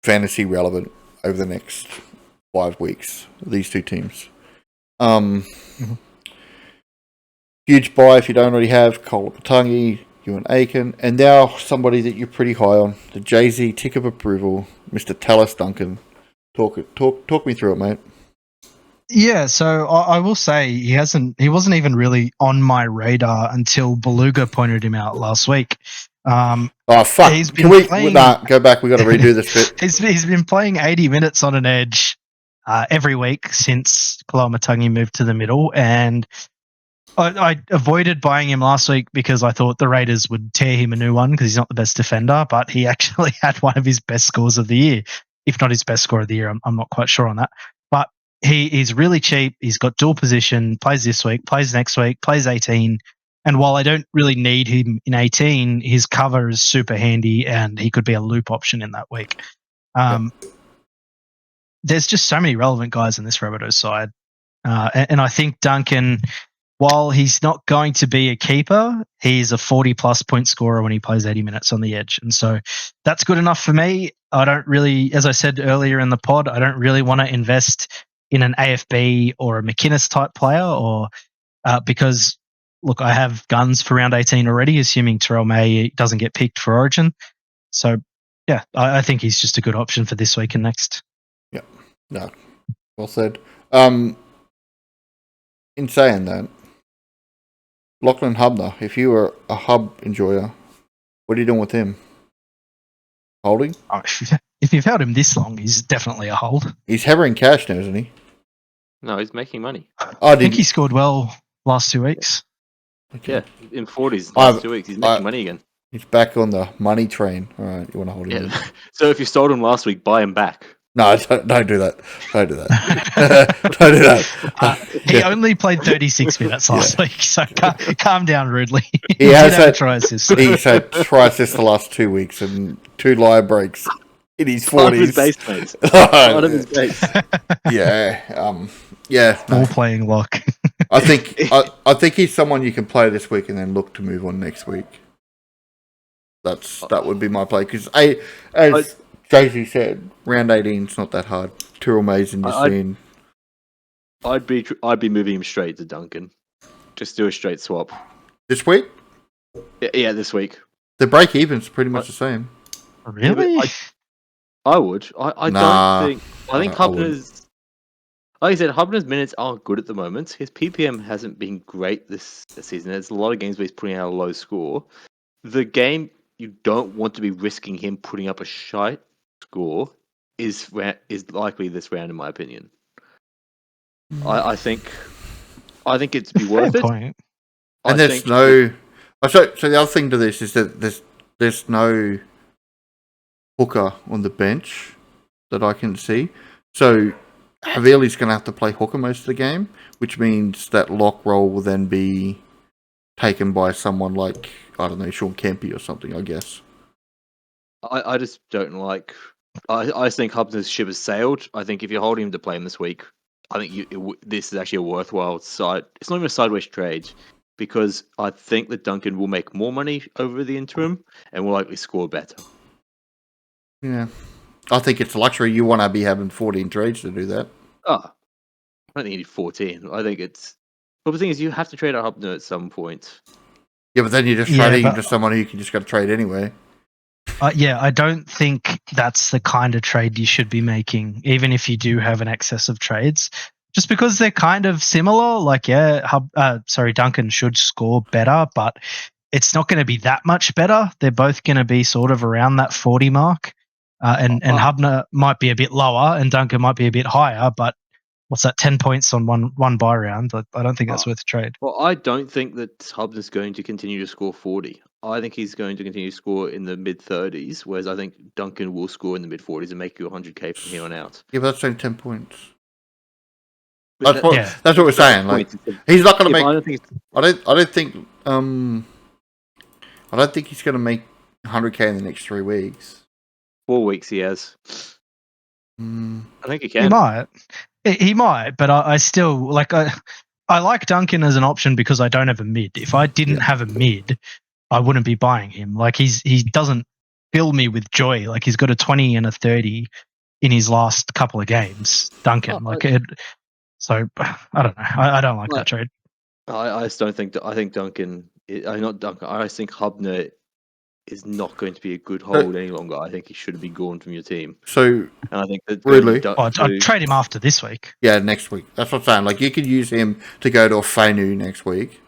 Speaker 2: fantasy relevant over the next 5 weeks. These two teams. Huge buy if you don't already have Cole Patangi, Ewan Aiken, and now somebody that you're pretty high on, the Jay-Z tick of approval, Mr. Tallis Duncan. Talk me through it, mate.
Speaker 3: Yeah, so I will say he wasn't even really on my radar until Beluga pointed him out last week.
Speaker 2: Oh fuck! Can we go back? We got to redo this bit.
Speaker 3: He's been playing 80 minutes on an edge every week since Katoa Matangi moved to the middle, and I avoided buying him last week because I thought the Raiders would tear him a new one because he's not the best defender, but he actually had one of his best scores of the year, if not his best score of the year. I'm not quite sure on that, but he's really cheap. He's got dual position, plays this week, plays next week, plays 18. And while I don't really need him in 18, his cover is super handy and he could be a loop option in that week. There's just so many relevant guys in this Rabbitohs side. And I think Duncan, while he's not going to be a keeper, he's a 40-plus point scorer when he plays 80 minutes on the edge. And so that's good enough for me. I don't really, as I said earlier in the pod, I don't really want to invest in an AFB or a McInnes type player or because, look, I have guns for round 18 already, assuming Terrell May doesn't get picked for Origin. So, yeah, I think he's just a good option for this week and next.
Speaker 2: Yeah, no, well said. In saying that, Lachlan Hubner, if you were a Hub enjoyer, what are you doing with him? Holding?
Speaker 3: Oh, if you've held him this long, he's definitely a hold.
Speaker 2: He's having cash now, isn't he?
Speaker 4: No, he's making money.
Speaker 3: I think he scored well last 2 weeks.
Speaker 2: Okay.
Speaker 4: Yeah, in 40s last 2 weeks. He's making money again.
Speaker 2: He's back on the money train. All right, you want to hold him?
Speaker 4: Yeah. So if you sold him last week, buy him back.
Speaker 2: No, don't do that. Don't do that. Don't do that.
Speaker 3: He only played 36 minutes last week, so calm down, Rudley.
Speaker 2: He has had
Speaker 3: try assist.
Speaker 2: He's had try assist the last 2 weeks and 2 live breaks in his 40s.
Speaker 4: Part of his base, mate. Part of his base.
Speaker 2: Yeah.
Speaker 3: Ball playing lock.
Speaker 2: I think he's someone you can play this week and then look to move on next week. That would be my play because as Jay-Z said, round 18's not that hard. Tyrrell May's in your scene.
Speaker 4: I'd be moving him straight to Duncan. Just do a straight swap.
Speaker 2: This week?
Speaker 4: Yeah, this week.
Speaker 2: The break even's pretty much the same.
Speaker 3: Really?
Speaker 4: Yeah, I would. I
Speaker 2: Nah,
Speaker 4: don't think. I think
Speaker 2: I wouldn't.
Speaker 4: Hubner's. Like I said, Hubner's minutes aren't good at the moment. His PPM hasn't been great this season. There's a lot of games where he's putting out a low score. The game you don't want to be risking him putting up a shite score is likely this round, in my opinion. I think it's be worth
Speaker 3: Fair
Speaker 4: it.
Speaker 3: point.
Speaker 2: And there's no. So the other thing to this is that there's no hooker on the bench that I can see. So Havili's going to have to play hooker most of the game, which means that lock role will then be taken by someone like, I don't know, Sean Kempy or something, I guess.
Speaker 4: I just don't like. I think Hubner's ship has sailed. I think if you're holding him to play him this week, I think this is actually a worthwhile side. It's not even a sideways trade because I think that Duncan will make more money over the interim and will likely score better.
Speaker 2: Yeah. I think it's a luxury. You want to be having 14 trades to do that.
Speaker 4: I don't think you need 14. I think it's. But the thing is, you have to trade out Hubner at some point.
Speaker 2: Yeah, but then you're just trading him to someone who you can just go to trade anyway.
Speaker 3: I don't think that's the kind of trade you should be making, even if you do have an excess of trades. Just because they're kind of similar, like, Duncan should score better, but it's not going to be that much better. They're both going to be sort of around that 40 mark. And Hubner might be a bit lower and Duncan might be a bit higher, but what's that, 10 points on one buy round? I don't think that's worth a trade.
Speaker 4: Well, I don't think that Hubner's going to continue to score 40. I think he's going to continue to score in the mid-30s, whereas I think Duncan will score in the mid-40s and make you 100k from here on out.
Speaker 2: Yeah, but that's only 10 points.
Speaker 4: But
Speaker 2: That's what we're saying. Like, he's not going to make. I don't think he's going to make 100k in the next 3 weeks.
Speaker 4: 4 weeks he has. I think he can.
Speaker 3: He might, but I still like. I like Duncan as an option because I don't have a mid. If I didn't have a mid, I wouldn't be buying him. Like he doesn't fill me with joy. Like he's got a 20 and a 30 in his last couple of games. Duncan, so I don't know. I don't like that trade.
Speaker 4: I just don't think that. I think Duncan. Not Duncan. I think Hubner is not going to be a good hold any longer. I think he should be gone from your team.
Speaker 2: So,
Speaker 4: and I think that
Speaker 2: really,
Speaker 3: I'd trade him after this week.
Speaker 2: Yeah, next week. That's what I'm saying. Like you could use him to go to a Fainu next week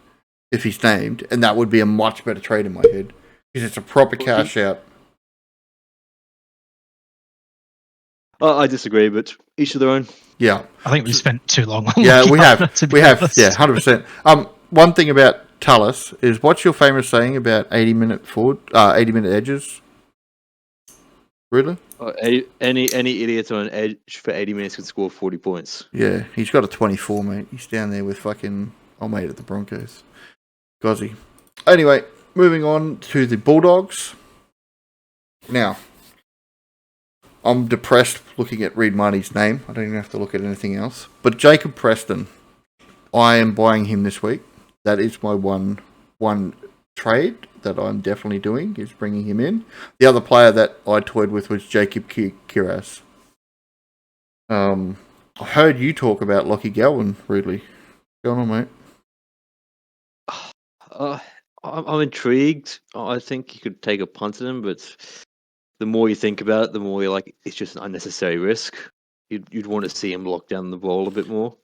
Speaker 2: if he's named, and that would be a much better trade in my head because it's a proper cash out.
Speaker 4: I disagree, but each of their own.
Speaker 2: Yeah,
Speaker 3: I think we spent too long.
Speaker 2: Yeah, we have. Yeah, 100%. One thing about Tallis is, what's your famous saying about 80-minute edges? Really?
Speaker 4: Any idiot on an edge for 80 minutes can score 40 points.
Speaker 2: Yeah, he's got a 24, mate. He's down there with fucking old mate at the Broncos. Gozzy. Anyway, moving on to the Bulldogs. Now, I'm depressed looking at Reed Marty's name. I don't even have to look at anything else. But Jacob Preston, I am buying him this week. That is my one trade that I'm definitely doing, is bringing him in. The other player that I toyed with was Jacob Kiraz. I heard you talk about Lockie Galvin, Rudley. What's going on, mate?
Speaker 4: I'm intrigued. I think you could take a punt at him, but the more you think about it, the more you're like, it's just an unnecessary risk. You'd want to see him lock down the ball a bit more.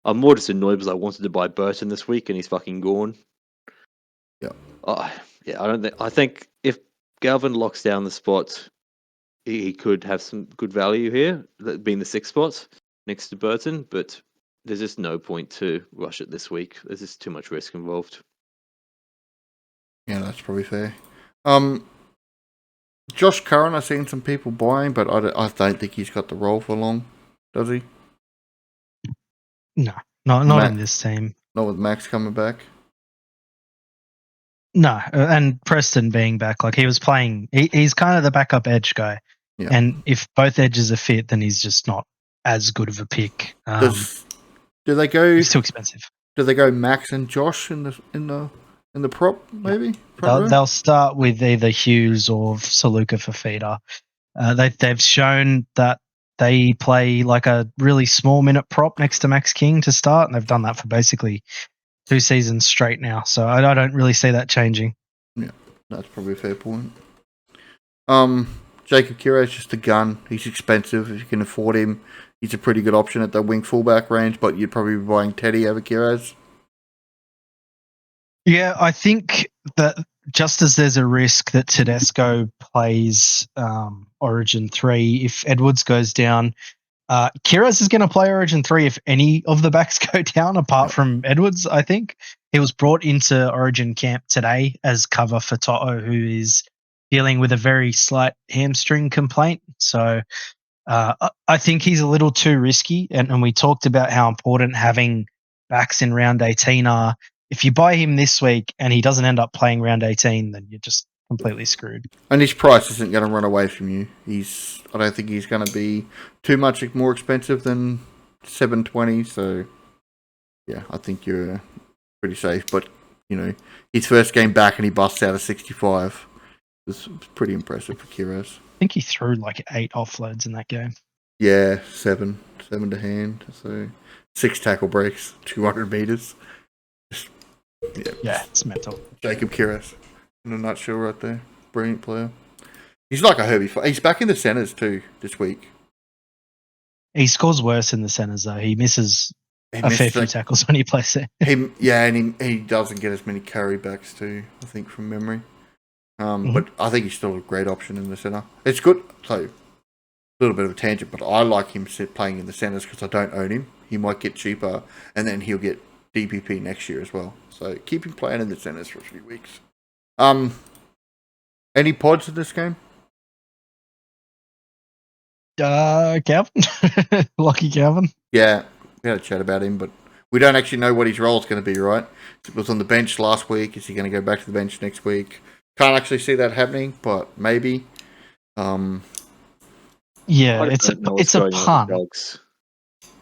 Speaker 4: I'm more just annoyed because I wanted to buy Burton this week and he's fucking gone.
Speaker 2: Yeah.
Speaker 4: I think if Galvin locks down the spot, he could have some good value here, being the 6th spot next to Burton, but there's just no point to rush it this week. There's just too much risk involved.
Speaker 2: Yeah, that's probably fair. Josh Curran, I've seen some people buying, but I don't think he's got the role for long, does he?
Speaker 3: No, not in this team.
Speaker 2: Not with Max coming back.
Speaker 3: No, and Preston being back, like he was playing, he's kind of the backup edge guy. Yeah. And if both edges are fit, then he's just not as good of a pick.
Speaker 2: Do they go?
Speaker 3: He's too expensive.
Speaker 2: Do they go Max and Josh in the prop? Maybe
Speaker 3: they'll start with either Hughes or Saluka for feeder. They've shown that they play like a really small minute prop next to Max King to start, and they've done that for basically 2 seasons straight now. So I don't really see that changing.
Speaker 2: Yeah, that's probably a fair point. Jacob Kira is just a gun. He's expensive. If you can afford him, he's a pretty good option at the wing fullback range, but you'd probably be buying Teddy over Kiraz.
Speaker 3: Yeah, I think that just as there's a risk that Tedesco plays Origin 3, if Edwards goes down, Kiraz is going to play Origin 3 if any of the backs go down, apart from Edwards, I think. He was brought into Origin camp today as cover for Toto, who is dealing with a very slight hamstring complaint. So I think he's a little too risky. And we talked about how important having backs in round 18 are. If you buy him this week and he doesn't end up playing round 18, then you're just completely screwed.
Speaker 2: And his price isn't going to run away from you. I don't think he's going to be too much more expensive than 720. So, yeah, I think you're pretty safe. But, you know, his first game back and he busts out of 65. It's pretty impressive for Kiraz.
Speaker 3: I think he threw like 8 offloads in that game.
Speaker 2: Yeah, 7 to hand. So 6 tackle breaks, 200 meters.
Speaker 3: Yeah, it's mental.
Speaker 2: Jacob Kiraz, in a nutshell, right there. Brilliant player. He's like a Herbie. He's back in the centres too this week.
Speaker 3: He scores worse in the centres though. He misses a fair few tackles when he plays there.
Speaker 2: He doesn't get as many carrybacks too, I think, from memory. But I think he's still a great option in the centre. It's good. So, a little bit of a tangent, but I like him playing in the centres because I don't own him. He might get cheaper, and then he'll get DPP next year as well. So keep him playing in the centres for a few weeks. Any pods in this game?
Speaker 3: Calvin, Lucky Calvin.
Speaker 2: Yeah, we had a chat about him, but we don't actually know what his role is going to be, right? It was on the bench last week. Is he going to go back to the bench next week? Can't actually see that happening, but maybe.
Speaker 3: Yeah, it's a punt.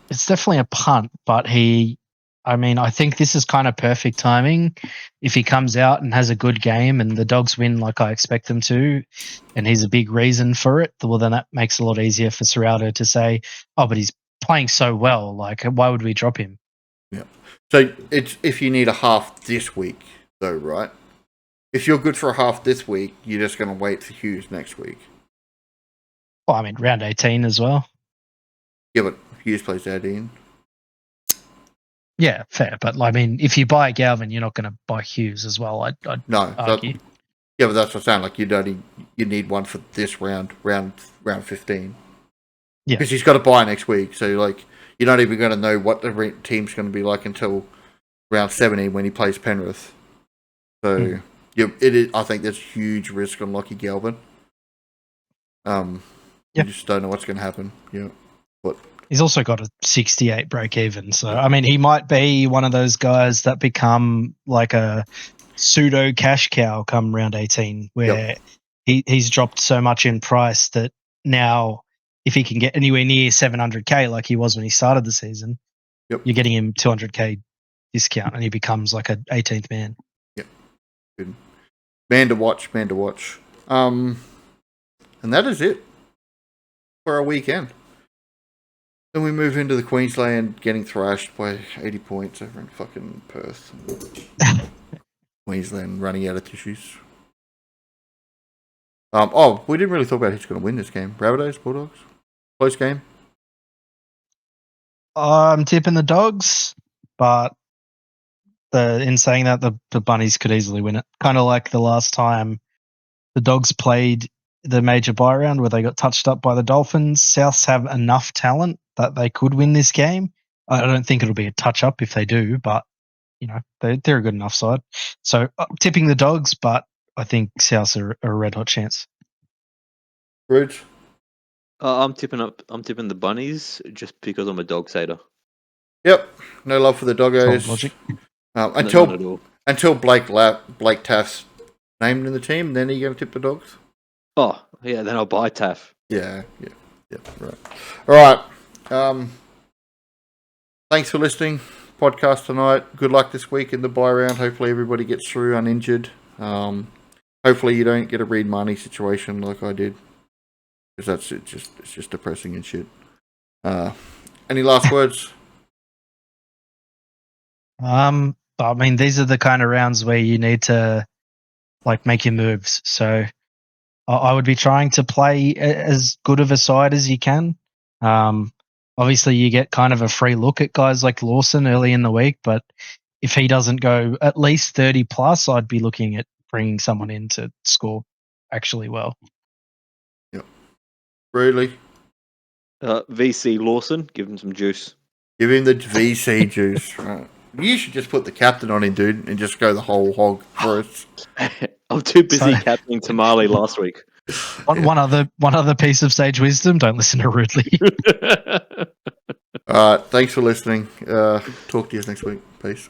Speaker 3: It's definitely a punt, but I think this is kind of perfect timing. If he comes out and has a good game and the Dogs win like I expect them to, and he's a big reason for it, well, then that makes it a lot easier for Serraldo to say, oh, but he's playing so well. Like, why would we drop him?
Speaker 2: Yeah. So it's if you need a half this week, though, right? If you're good for a half this week, you're just going to wait for Hughes next week.
Speaker 3: Well, I mean, round 18 as well.
Speaker 2: Yeah, but Hughes plays 18.
Speaker 3: Yeah, fair. But, I mean, if you buy Galvin, you're not going to buy Hughes as well, I'd argue.
Speaker 2: Yeah, but that's what I'm saying. Like, you need one for this round 15.
Speaker 3: Yeah.
Speaker 2: Because he's got to buy next week. So, like, you're not even going to know what the team's going to be like until round 17 when he plays Penrith. So, I think there's huge risk on Lockie Galvin. You just don't know what's going to happen. Yeah. But
Speaker 3: he's also got a 68 break even. So, I mean, he might be one of those guys that become like a pseudo cash cow come round 18, where he's dropped so much in price that now if he can get anywhere near 700k like he was when he started the season, you're getting him 200k discount and he becomes like an 18th man.
Speaker 2: Yep. Good. Man to watch. And that is it for our weekend. Then we move into the Queensland getting thrashed by 80 points over in fucking Perth. Queensland running out of tissues. We didn't really talk about who's going to win this game. Rabbitohs, Bulldogs? Close game?
Speaker 3: I'm tipping the Dogs, but in saying that, the Bunnies could easily win it. Kind of like the last time the Dogs played the major bye round where they got touched up by the Dolphins. Souths have enough talent that they could win this game. I don't think it'll be a touch up if they do, but they're a good enough side. So tipping the Dogs, but I think Souths are a red hot chance.
Speaker 2: Bridge?
Speaker 4: I'm tipping the Bunnies just because I'm a Dogs hater.
Speaker 2: Yep, no love for the Doggos.
Speaker 3: Logic.
Speaker 2: Until Blake Taft's named in the team, then are you going to tip the Dogs?
Speaker 4: Oh yeah, then I'll buy Taff.
Speaker 2: Yeah, right. All right. Thanks for listening. Podcast tonight. Good luck this week in the bye round. Hopefully everybody gets through uninjured. Hopefully you don't get a Reed Marnie situation like I did, because it's just depressing and shit. Any last words?
Speaker 3: I mean, these are the kind of rounds where you need to like make your moves. So I would be trying to play as good of a side as you can. Obviously, you get kind of a free look at guys like Lawson early in the week, but if he doesn't go at least 30 plus, I'd be looking at bringing someone in to score actually well.
Speaker 2: Yep. Really?
Speaker 4: VC Lawson, give him some juice.
Speaker 2: Give him the VC juice. Right. You should just put the captain on him, dude, and just go the whole hog for us.
Speaker 4: I'm too busy
Speaker 3: So-
Speaker 4: captaining Tamale last week.
Speaker 3: One other piece of sage wisdom: don't listen to Ridley.
Speaker 2: All right. Thanks for listening. Talk to you next week. Peace.